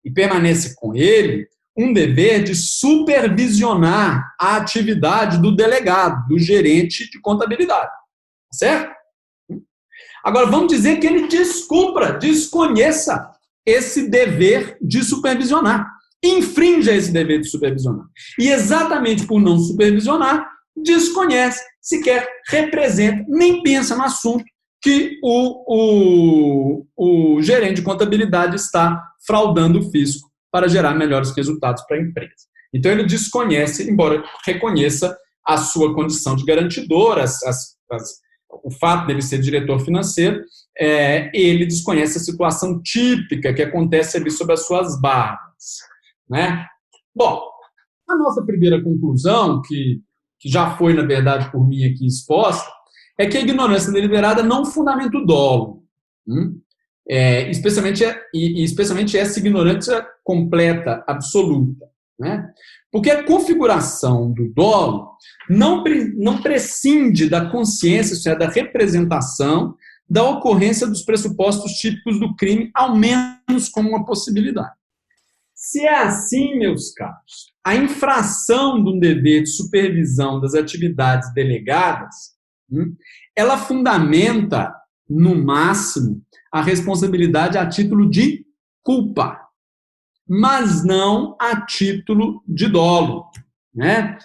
e permanece com ele um dever de supervisionar a atividade do delegado, do gerente de contabilidade. Certo? Agora, vamos dizer que ele desconheça esse dever de supervisionar, infrinja esse dever de supervisionar. E exatamente por não supervisionar, desconhece, sequer representa, nem pensa no assunto que o gerente de contabilidade está fraudando o fisco para gerar melhores resultados para a empresa. Então, ele desconhece, embora reconheça a sua condição de garantidor, o fato dele ser diretor financeiro, ele desconhece a situação típica que acontece ali sob as suas barbas, né? Bom, a nossa primeira conclusão, que já foi, na verdade, por mim aqui exposta, é que a ignorância deliberada não fundamenta o dolo. Especialmente essa ignorância completa, absoluta, né? Porque a configuração do dolo não prescinde da consciência, ou seja, da representação da ocorrência dos pressupostos típicos do crime, ao menos como uma possibilidade. Se é assim, meus caros, a infração de um dever de supervisão das atividades delegadas, ela fundamenta, no máximo, a responsabilidade a título de culpa, mas não a título de dolo, né?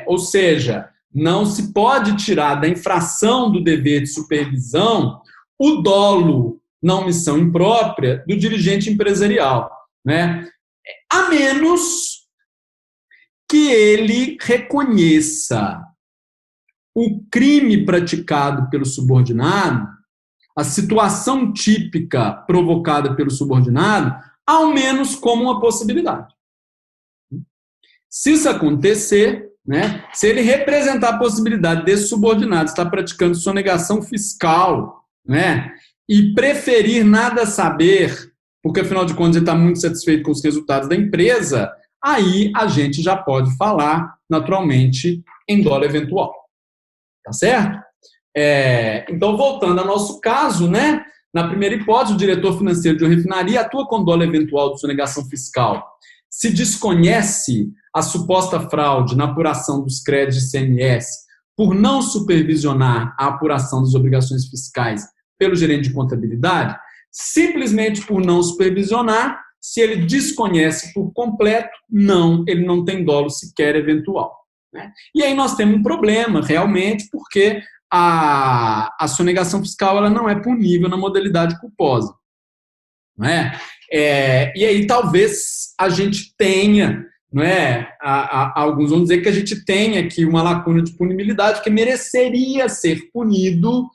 Ou seja, não se pode tirar da infração do dever de supervisão o dolo na omissão imprópria do dirigente empresarial, né? A menos que ele reconheça o crime praticado pelo subordinado, a situação típica provocada pelo subordinado, ao menos como uma possibilidade. Se isso acontecer, né, se ele representar a possibilidade desse subordinado estar praticando sonegação fiscal, né, e preferir nada saber, porque afinal de contas ele está muito satisfeito com os resultados da empresa, aí a gente já pode falar, naturalmente, em dolo eventual. Tá certo? Então, voltando ao nosso caso, né? Na primeira hipótese, o diretor financeiro de uma refinaria atua com dolo eventual de sonegação fiscal. Se desconhece a suposta fraude na apuração dos créditos de ICMS por não supervisionar a apuração das obrigações fiscais pelo gerente de contabilidade, simplesmente por não supervisionar, se ele desconhece por completo, ele não tem dolo sequer eventual, né? E aí nós temos um problema, realmente, porque a sonegação fiscal ela não é punível na modalidade culposa, não é? E aí talvez a gente tenha, não é? Alguns vão dizer que a gente tem aqui uma lacuna de punibilidade que mereceria ser punido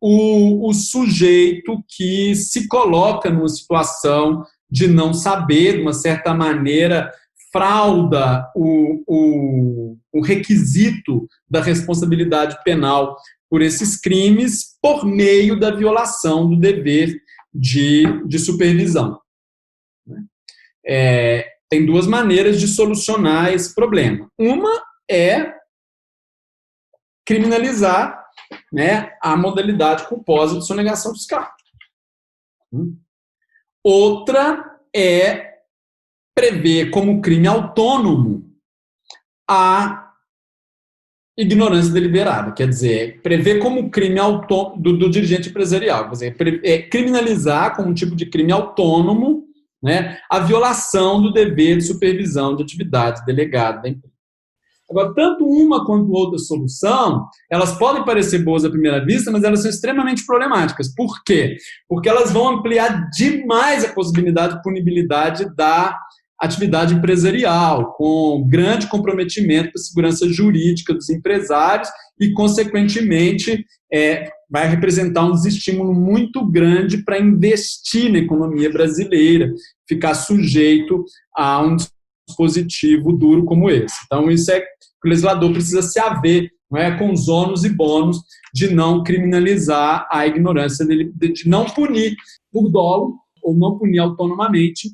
o sujeito que se coloca numa situação de não saber, de uma certa maneira, frauda o requisito da responsabilidade penal por esses crimes por meio da violação do dever de supervisão. Tem duas maneiras de solucionar esse problema. Uma é criminalizar, né, a modalidade culposa de sonegação fiscal. Outra é prever como crime autônomo a ignorância deliberada, quer dizer, prever como crime autônomo do dirigente empresarial, quer dizer, criminalizar como um tipo de crime autônomo, né, a violação do dever de supervisão de atividade delegada da empresa. Agora, tanto uma quanto outra solução, elas podem parecer boas à primeira vista, mas elas são extremamente problemáticas. Por quê? Porque elas vão ampliar demais a possibilidade de punibilidade da atividade empresarial, com grande comprometimento com a segurança jurídica dos empresários e, consequentemente, vai representar um desestímulo muito grande para investir na economia brasileira, ficar sujeito a um dispositivo duro como esse. Então, isso é que o legislador precisa se haver, não é, com os ônus e bônus de não criminalizar a ignorância dele, de não punir por dolo ou não punir autonomamente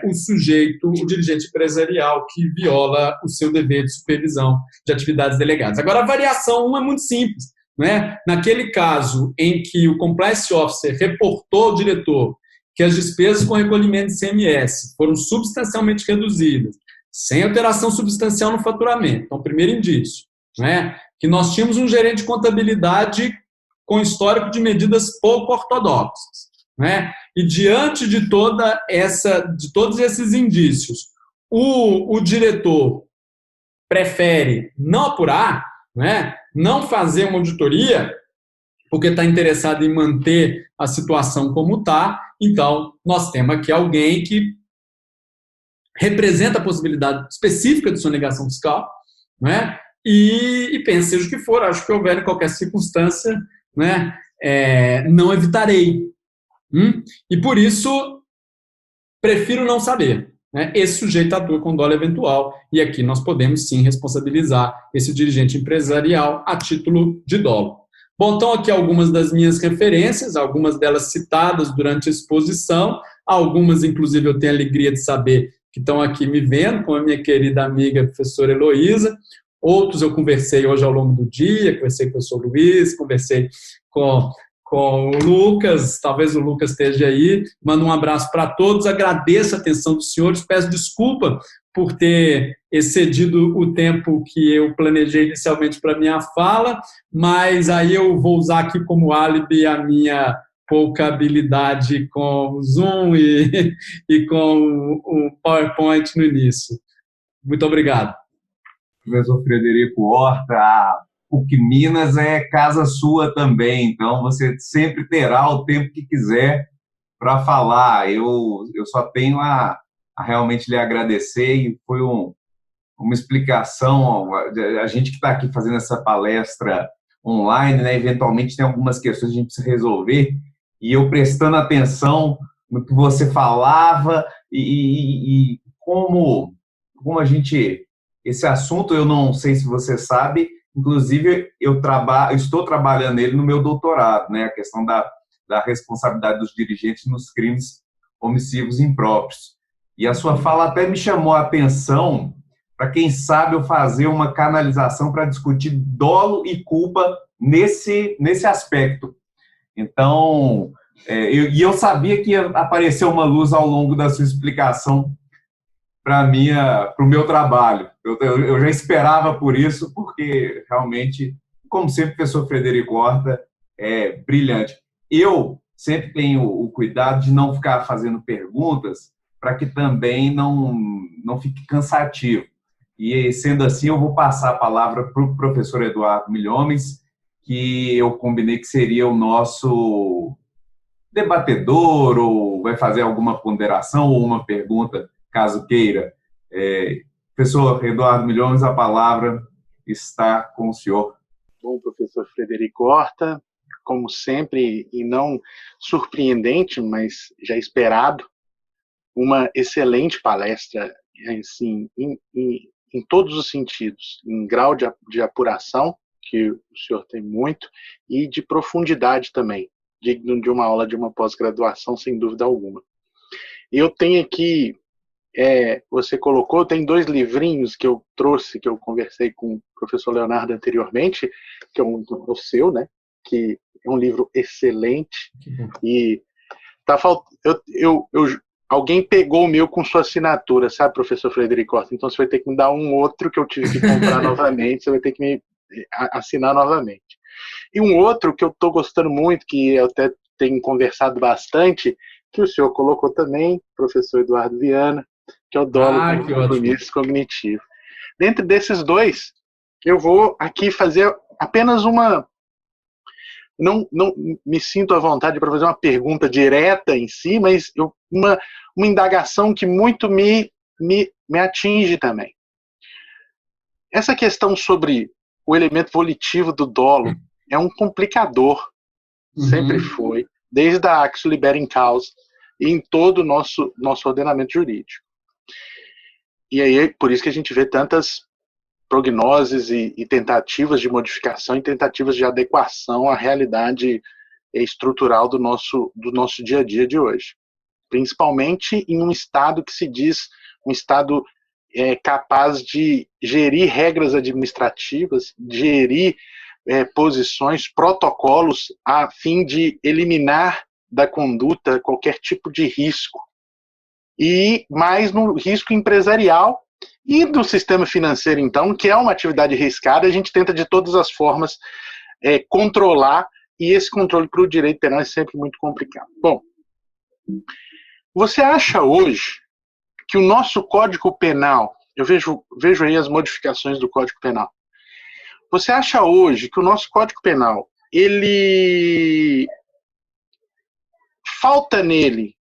o sujeito, o dirigente empresarial que viola o seu dever de supervisão de atividades delegadas. Agora, a variação 1 é muito simples. Não é? Naquele caso em que o compliance officer reportou ao diretor que as despesas com recolhimento de ICMS foram substancialmente reduzidas, sem alteração substancial no faturamento. Então, primeiro indício, né, que nós tínhamos um gerente de contabilidade com histórico de medidas pouco ortodoxas, né, e diante de todos esses indícios, o diretor prefere não apurar, né, não fazer uma auditoria, porque está interessado em manter a situação como está. Então, nós temos aqui alguém que representa a possibilidade específica de sonegação fiscal, né? E pensa, seja o que for, acho que houver em qualquer circunstância, né, não evitarei. E por isso, prefiro não saber. Né? Esse sujeito atua com dolo eventual, e aqui nós podemos sim responsabilizar esse dirigente empresarial a título de dolo. Bom, então aqui algumas das minhas referências, algumas delas citadas durante a exposição, algumas, inclusive, eu tenho a alegria de saber que estão aqui me vendo, como a minha querida amiga professora Heloísa. Outros eu conversei hoje ao longo do dia, conversei com o professor Luiz, conversei com o Lucas, talvez o Lucas esteja aí. Mando um abraço para todos, agradeço a atenção dos senhores, peço desculpa por ter excedido o tempo que eu planejei inicialmente para a minha fala, mas aí eu vou usar aqui como álibi a minha pouca habilidade com o Zoom e com o PowerPoint no início. Muito obrigado. Professor Frederico Horta, a PUC Minas é casa sua também, então você sempre terá o tempo que quiser para falar. Eu só tenho a realmente lhe agradecer, e foi uma explicação. A gente que está aqui fazendo essa palestra online, né, eventualmente tem algumas questões que a gente precisa resolver, e eu prestando atenção no que você falava e como a gente... Esse assunto, eu não sei se você sabe, inclusive eu estou trabalhando ele no meu doutorado, né, a questão da responsabilidade dos dirigentes nos crimes omissivos impróprios. E a sua fala até me chamou a atenção para, quem sabe, eu fazer uma canalização para discutir dolo e culpa nesse aspecto. Então, eu sabia que ia aparecer uma luz ao longo da sua explicação para o meu trabalho. Eu já esperava por isso, porque realmente, como sempre, o professor Frederico Horta é brilhante. Eu sempre tenho o cuidado de não ficar fazendo perguntas para que também não fique cansativo. E, sendo assim, eu vou passar a palavra para o professor Eduardo Milhomes, que eu combinei que seria o nosso debatedor, ou vai fazer alguma ponderação ou uma pergunta, caso queira. Professor Eduardo Milhomes, a palavra está com o senhor. Bom, professor Frederico Horta, como sempre, e não surpreendente, mas já esperado, uma excelente palestra, assim, em todos os sentidos, em grau de apuração que o senhor tem muito, e de profundidade também, digno de uma aula de uma pós-graduação, sem dúvida alguma. Eu tenho aqui, você colocou, tem 2 livrinhos que eu trouxe, que eu conversei com o professor Leonardo anteriormente, que é o seu, né? Que é um livro excelente, e tá alguém pegou o meu com sua assinatura, sabe, professor Frederico Horta? Então você vai ter que me dar um outro que eu tive que comprar novamente, você vai ter que me assinar novamente. E um outro que eu estou gostando muito, que eu até tenho conversado bastante, que o senhor colocou também, professor Eduardo Viana, que é o Dolo do Compromisso Cognitivo. Dentro desses 2, eu vou aqui fazer apenas uma... Não me sinto à vontade para fazer uma pergunta direta em si, mas uma indagação que muito me atinge também. Essa questão sobre o elemento volitivo do dolo é um complicador, sempre foi, desde a Actio Libera Causa e em todo o nosso ordenamento jurídico. E aí, por isso que a gente vê tantas prognoses e tentativas de modificação e tentativas de adequação à realidade estrutural do nosso dia a dia de hoje. Principalmente em um Estado que se diz um Estado capaz de gerir regras administrativas, gerir posições, protocolos, a fim de eliminar da conduta qualquer tipo de risco. E mais no risco empresarial e do sistema financeiro, então, que é uma atividade arriscada, a gente tenta de todas as formas controlar, e esse controle para o direito penal é sempre muito complicado. Bom, você acha hoje que o nosso Código Penal, eu vejo aí as modificações do Código Penal, você acha hoje que o nosso Código Penal, ele falta nele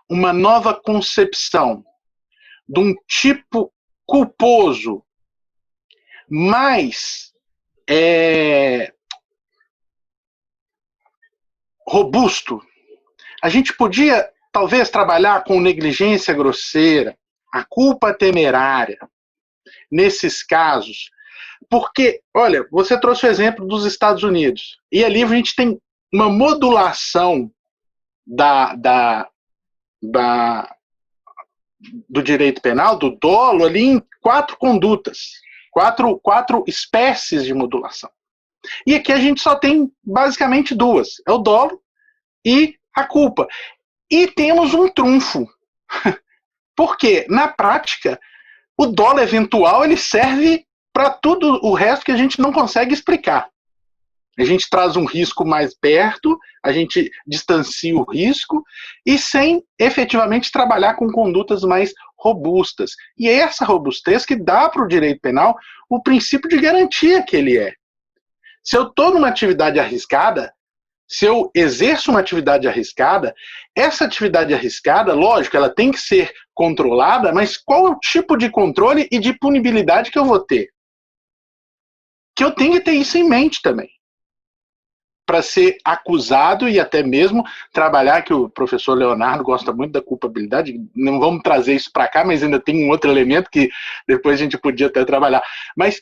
uma nova concepção de um tipo culposo mais robusto? A gente podia, talvez, trabalhar com negligência grosseira, a culpa temerária, nesses casos. Porque, olha, você trouxe o exemplo dos Estados Unidos. E ali a gente tem uma modulação do direito penal, do dolo, ali em 4 condutas. 4 espécies de modulação. E aqui a gente só tem basicamente 2. É o dolo e a culpa. E temos um trunfo. Porque, na prática, o dolo eventual ele serve para tudo o resto que a gente não consegue explicar. A gente traz um risco mais perto, a gente distancia o risco, e sem efetivamente trabalhar com condutas mais robustas. E é essa robustez que dá para o direito penal o princípio de garantia que ele é. Se eu estou numa atividade arriscada, se eu exerço uma atividade arriscada, essa atividade arriscada, lógico, ela tem que ser controlada, mas qual é o tipo de controle e de punibilidade que eu vou ter? Que eu tenho que ter isso em mente também, para ser acusado e até mesmo trabalhar, que o professor Leonardo gosta muito da culpabilidade, não vamos trazer isso para cá, mas ainda tem um outro elemento que depois a gente podia até trabalhar. Mas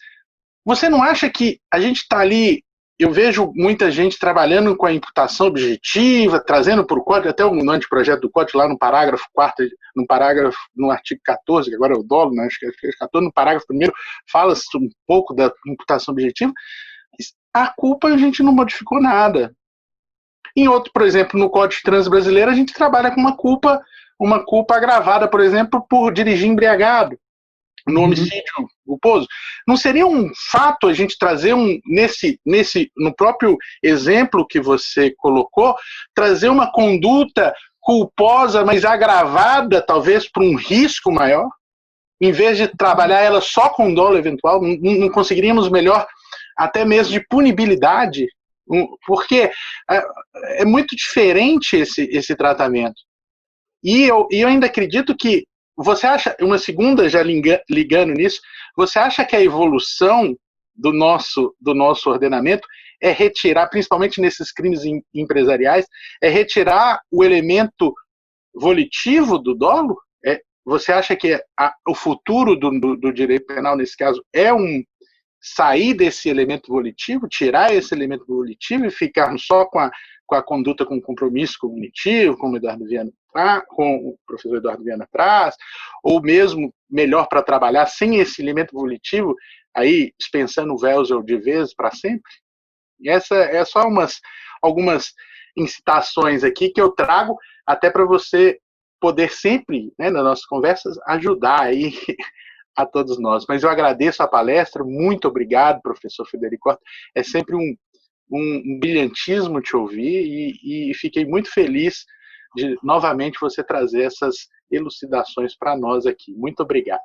você não acha que a gente está ali, eu vejo muita gente trabalhando com a imputação objetiva, trazendo para o código, até no anteprojeto do código, lá no parágrafo 4º, no artigo 14, que agora é o dolo, né, acho que é 14, no parágrafo 1º, fala-se um pouco da imputação objetiva. A culpa a gente não modificou nada. Em outro, por exemplo, no Código de Trânsito Brasileiro, a gente trabalha com uma culpa agravada, por exemplo, por dirigir embriagado, no homicídio culposo. Não seria um fato a gente trazer no próprio exemplo que você colocou, trazer uma conduta culposa, mas agravada, talvez, por um risco maior? Em vez de trabalhar ela só com dolo eventual, não conseguiríamos melhor até mesmo de punibilidade, porque é muito diferente esse tratamento. E eu ainda acredito que, você acha, uma segunda, já ligando nisso, você acha que a evolução do nosso ordenamento é retirar, principalmente nesses crimes empresariais, é retirar o elemento volitivo do dolo? Você acha que o futuro do direito penal, nesse caso, sair desse elemento volitivo, tirar esse elemento volitivo e ficarmos só com a conduta com compromisso cognitivo, como o professor Eduardo Viana traz, ou mesmo melhor para trabalhar sem esse elemento volitivo, aí dispensando o Welsel de vez para sempre? E essa é só algumas incitações aqui que eu trago até para você poder sempre, né, nas nossas conversas, ajudar aí a todos nós. Mas eu agradeço a palestra, muito obrigado, professor Frederico Horta. É sempre um brilhantismo te ouvir e fiquei muito feliz de novamente você trazer essas elucidações para nós aqui. Muito obrigado.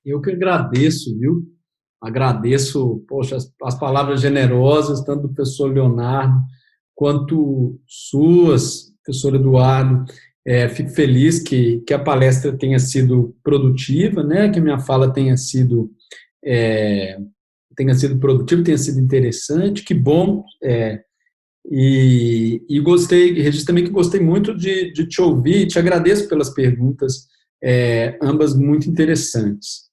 Eu que agradeço, viu? Agradeço, poxa, as palavras generosas, tanto do professor Leonardo quanto suas, professor Eduardo. Fico feliz que a palestra tenha sido produtiva, né? Que a minha fala tenha sido produtiva, tenha sido interessante, que bom. E gostei, registro também que gostei muito de te ouvir, te agradeço pelas perguntas, ambas muito interessantes.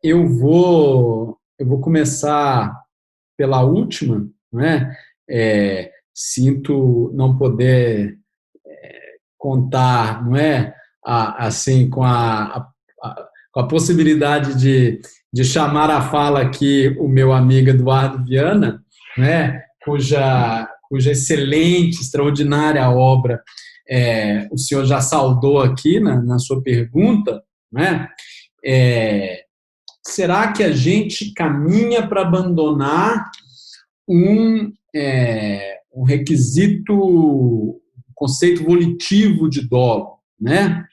Eu vou começar pela última, né? Sinto não poder contar, não é, assim, com a possibilidade de chamar a fala aqui o meu amigo Eduardo Viana, né? Cuja excelente, extraordinária obra o senhor já saudou aqui na sua pergunta, né? Será que a gente caminha para abandonar um requisito, conceito volitivo de dolo, né?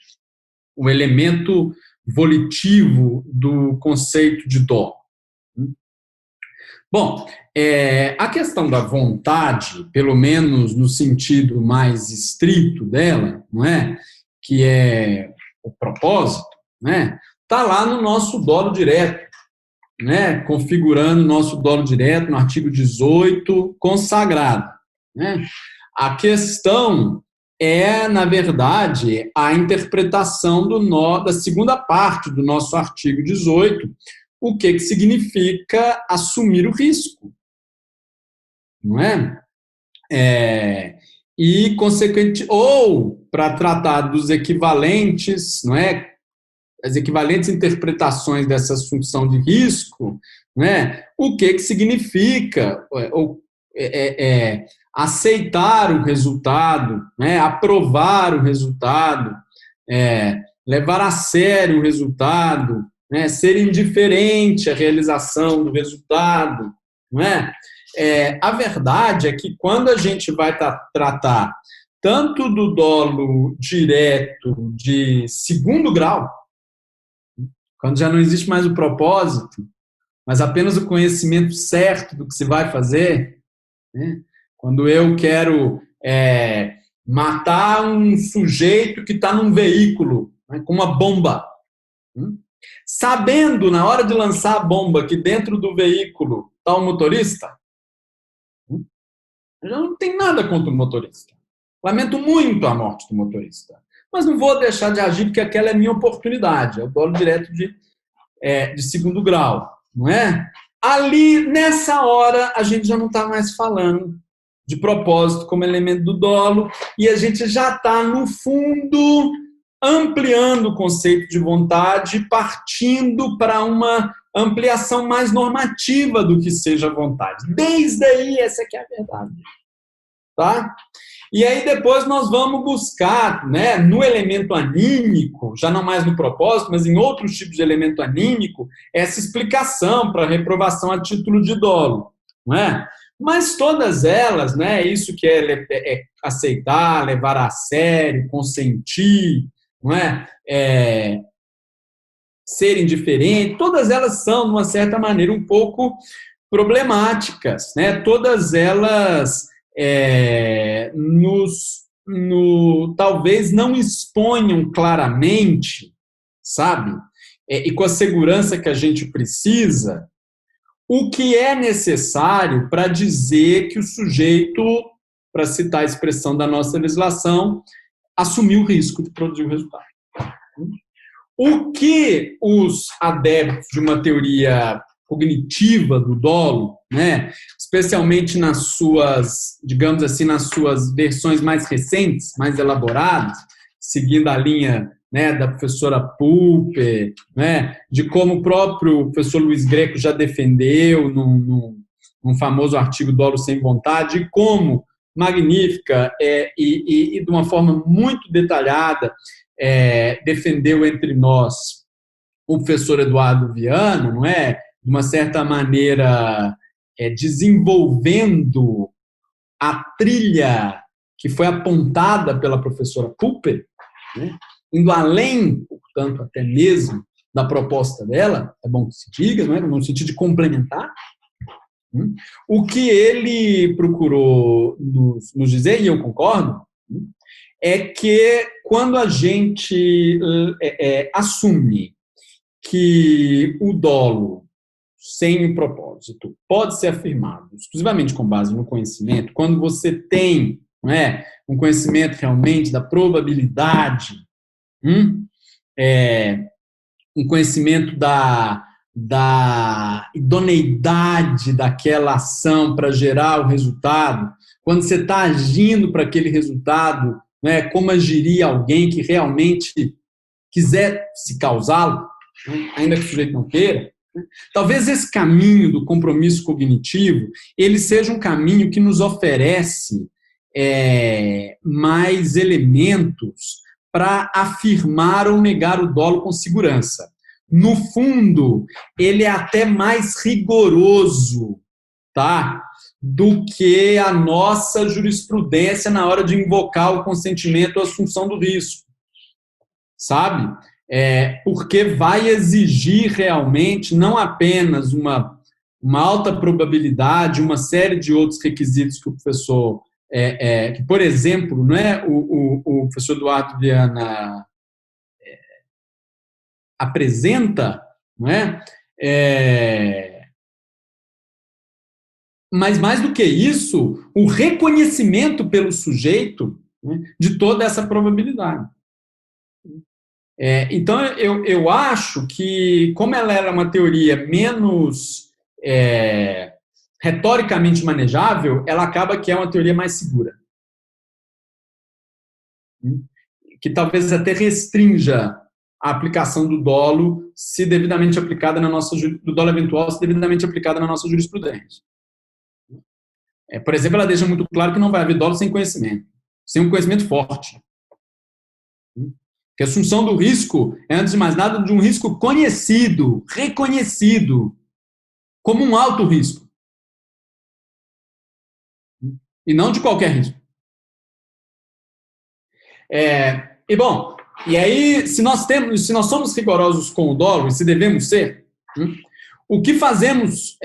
O elemento volitivo do conceito de dolo? Bom, a questão da vontade, pelo menos no sentido mais estrito dela, não é? Que é o propósito, né? Está lá no nosso dolo direto, né? Configurando o nosso dolo direto no artigo 18, consagrado, né? A questão na verdade, a interpretação da segunda parte do nosso artigo 18, o que significa assumir o risco, não é? E, consequente, ou para tratar dos equivalentes, não é? As equivalentes interpretações dessa assunção de risco, não é? O que significa aceitar o resultado, né? Aprovar o resultado, levar a sério o resultado, né? Ser indiferente à realização do resultado, não é? A verdade é que quando a gente vai tratar tanto do dolo direto de segundo grau, quando já não existe mais o propósito, mas apenas o conhecimento certo do que se vai fazer, né? Quando eu quero matar um sujeito que está num veículo, né, com uma bomba, sabendo, na hora de lançar a bomba, que dentro do veículo está o motorista, eu não tenho nada contra o motorista. Lamento muito a morte do motorista. Mas não vou deixar de agir porque aquela é a minha oportunidade. É o dolo direto de segundo grau, não é? Ali, nessa hora, a gente já não está mais falando de propósito como elemento do dolo e a gente já está, no fundo, ampliando o conceito de vontade, partindo para uma ampliação mais normativa do que seja vontade. Desde aí, essa que é a verdade. Tá? E aí depois nós vamos buscar, né, no elemento anímico, já não mais no propósito, mas em outros tipos de elemento anímico, essa explicação para reprovação a título de dolo. Não é? Mas todas elas, né, isso que é aceitar, levar a sério, consentir, não é? Ser indiferente, todas elas são, de uma certa maneira, um pouco problemáticas, né? Todas elas talvez não exponham claramente, sabe? E com a segurança que a gente precisa, o que é necessário para dizer que o sujeito, para citar a expressão da nossa legislação, assumiu o risco de produzir o resultado. O que os adeptos de uma teoria cognitiva do dolo, né? Especialmente nas suas, digamos assim, nas suas versões mais recentes, mais elaboradas, seguindo a linha, né, da professora Pulper, né, de como o próprio professor Luiz Greco já defendeu num famoso artigo Dolo Sem Vontade, e como magnífica e de uma forma muito detalhada defendeu entre nós o professor Eduardo Viana, não é? De uma certa maneira, desenvolvendo a trilha que foi apontada pela professora Pulper, né? Indo além, portanto, até mesmo da proposta dela, é bom que se diga, não é? No sentido de complementar. O que ele procurou nos dizer, e eu concordo, é que quando a gente assume que o dolo sem o propósito pode ser afirmado exclusivamente com base no conhecimento, quando você tem, não é, um conhecimento realmente da probabilidade, um conhecimento da idoneidade daquela ação para gerar o resultado, quando você está agindo para aquele resultado, né, como agiria alguém que realmente quiser se causá-lo, ainda que o sujeito não queira. Talvez esse caminho do compromisso cognitivo ele seja um caminho que nos oferece mais elementos para afirmar ou negar o dolo com segurança. No fundo, ele é até mais rigoroso, tá, do que a nossa jurisprudência na hora de invocar o consentimento ou assunção do risco, sabe? Porque vai exigir realmente não apenas uma alta probabilidade, uma série de outros requisitos que o professor, que, por exemplo, não é, o professor Eduardo Viana apresenta, não é? Mas mais do que isso, o reconhecimento pelo sujeito, né, de toda essa probabilidade. Então, eu acho que, como ela era uma teoria menos retoricamente manejável, ela acaba que é uma teoria mais segura. Que talvez até restrinja a aplicação do dolo, se devidamente aplicada do dolo eventual, se devidamente aplicada na nossa jurisprudência. Por exemplo, ela deixa muito claro que não vai haver dolo sem conhecimento, sem um conhecimento forte. Que a assunção do risco é, antes de mais nada, de um risco conhecido, reconhecido, como um alto risco. E não de qualquer risco. Bom, e aí, se nós somos rigorosos com o dolo, e se devemos ser, o que fazemos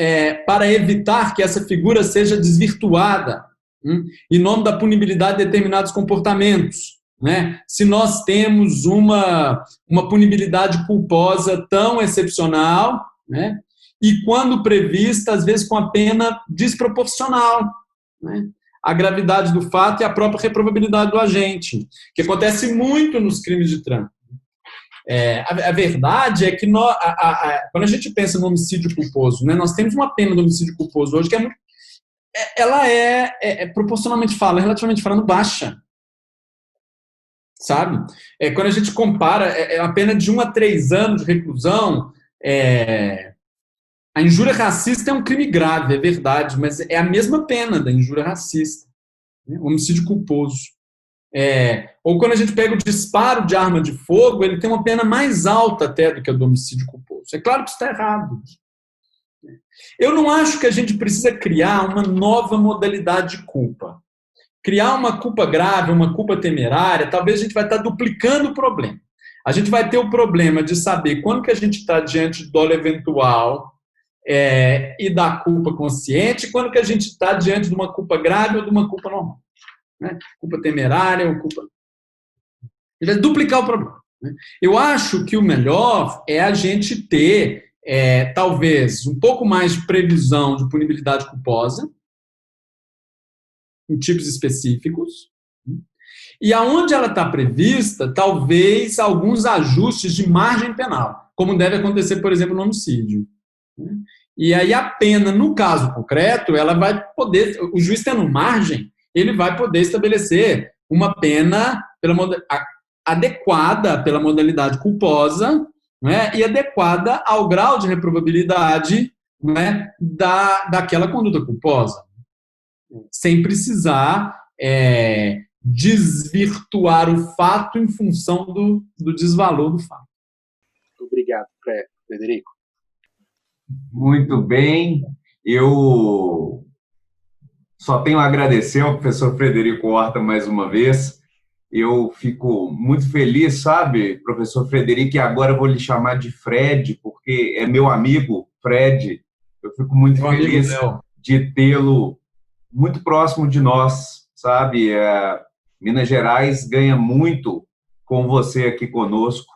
para evitar que essa figura seja desvirtuada em nome da punibilidade de determinados comportamentos? Né? Se nós temos uma punibilidade culposa tão excepcional, né? E quando prevista, às vezes com a pena desproporcional, né? A gravidade do fato e a própria reprovabilidade do agente, que acontece muito nos crimes de trânsito. A verdade é que quando a gente pensa no homicídio culposo, né, nós temos uma pena do homicídio culposo hoje que ela proporcionalmente relativamente falando, baixa. Sabe? Quando a gente compara, a pena de 1 a 3 anos de reclusão, a injúria racista é um crime grave, é verdade, mas é a mesma pena da injúria racista, né? Homicídio culposo. Ou quando a gente pega o disparo de arma de fogo, ele tem uma pena mais alta até do que a do homicídio culposo. É claro que isso está errado. Eu não acho que a gente precisa criar uma nova modalidade de culpa. Criar uma culpa grave, uma culpa temerária, talvez a gente vai estar duplicando o problema. A gente vai ter o problema de saber quando que a gente está diante do dolo eventual e da culpa consciente, quando que a gente está diante de uma culpa grave ou de uma culpa normal. Né? Culpa temerária ou culpa... Ele vai duplicar o problema. Né? Eu acho que o melhor é a gente ter, talvez, um pouco mais de previsão de punibilidade culposa, em tipos específicos, e aonde ela está prevista, talvez alguns ajustes de margem penal, como deve acontecer, por exemplo, no homicídio. E aí a pena, no caso concreto, ela vai poder, o juiz tendo margem, ele vai poder estabelecer uma pena adequada pela modalidade culposa, né, e adequada ao grau de reprovabilidade, né, daquela conduta culposa, sem precisar desvirtuar o fato em função do desvalor do fato. Obrigado, Frederico. Muito bem. Eu só tenho a agradecer ao professor Frederico Horta mais uma vez. Eu fico muito feliz, sabe, professor Frederico, e agora eu vou lhe chamar de Fred, porque é meu amigo, Fred. Eu fico muito feliz de tê-lo muito próximo de nós, sabe? Minas Gerais ganha muito com você aqui conosco.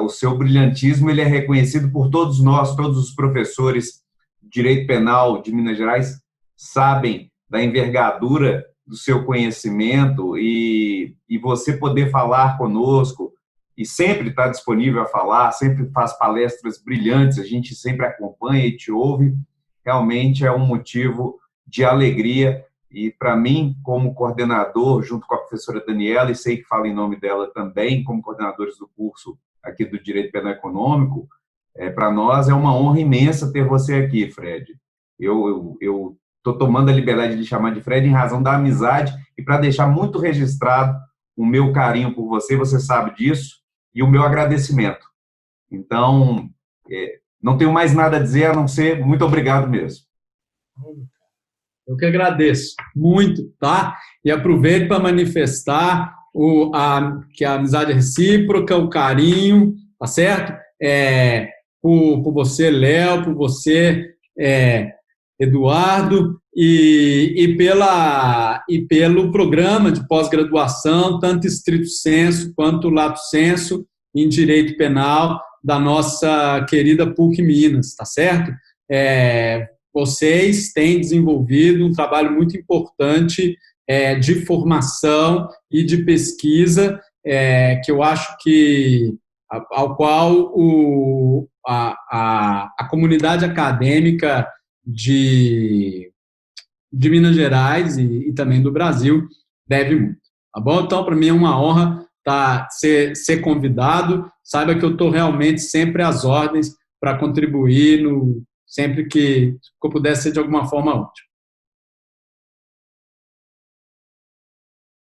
O seu brilhantismo ele é reconhecido por todos nós, todos os professores de Direito Penal de Minas Gerais sabem da envergadura do seu conhecimento e você poder falar conosco e sempre está disponível a falar, sempre faz palestras brilhantes, a gente sempre acompanha e te ouve, realmente é um motivo de alegria. E, para mim, como coordenador, junto com a professora Daniela, e sei que fala em nome dela também, como coordenadores do curso aqui do Direito Penal Econômico, para nós é uma honra imensa ter você aqui, Fred. Eu estou tomando a liberdade de lhe chamar de Fred em razão da amizade e para deixar muito registrado o meu carinho por você, você sabe disso, e o meu agradecimento. Então, não tenho mais nada a dizer a não ser muito obrigado mesmo. Eu que agradeço muito, tá? E aproveito para manifestar que a amizade é recíproca, o carinho, tá certo? Por você, Léo, por você, Eduardo, e pelo programa de pós-graduação, tanto estrito sensu quanto lato sensu, em Direito Penal, da nossa querida PUC Minas, tá certo? Vocês têm desenvolvido um trabalho muito importante de formação e de pesquisa, que eu acho que ao qual a comunidade acadêmica de Minas Gerais e também do Brasil deve muito. Tá bom? Então, para mim é uma honra ser convidado. Saiba que eu estou realmente sempre às ordens para contribuir sempre que eu puder ser de alguma forma útil.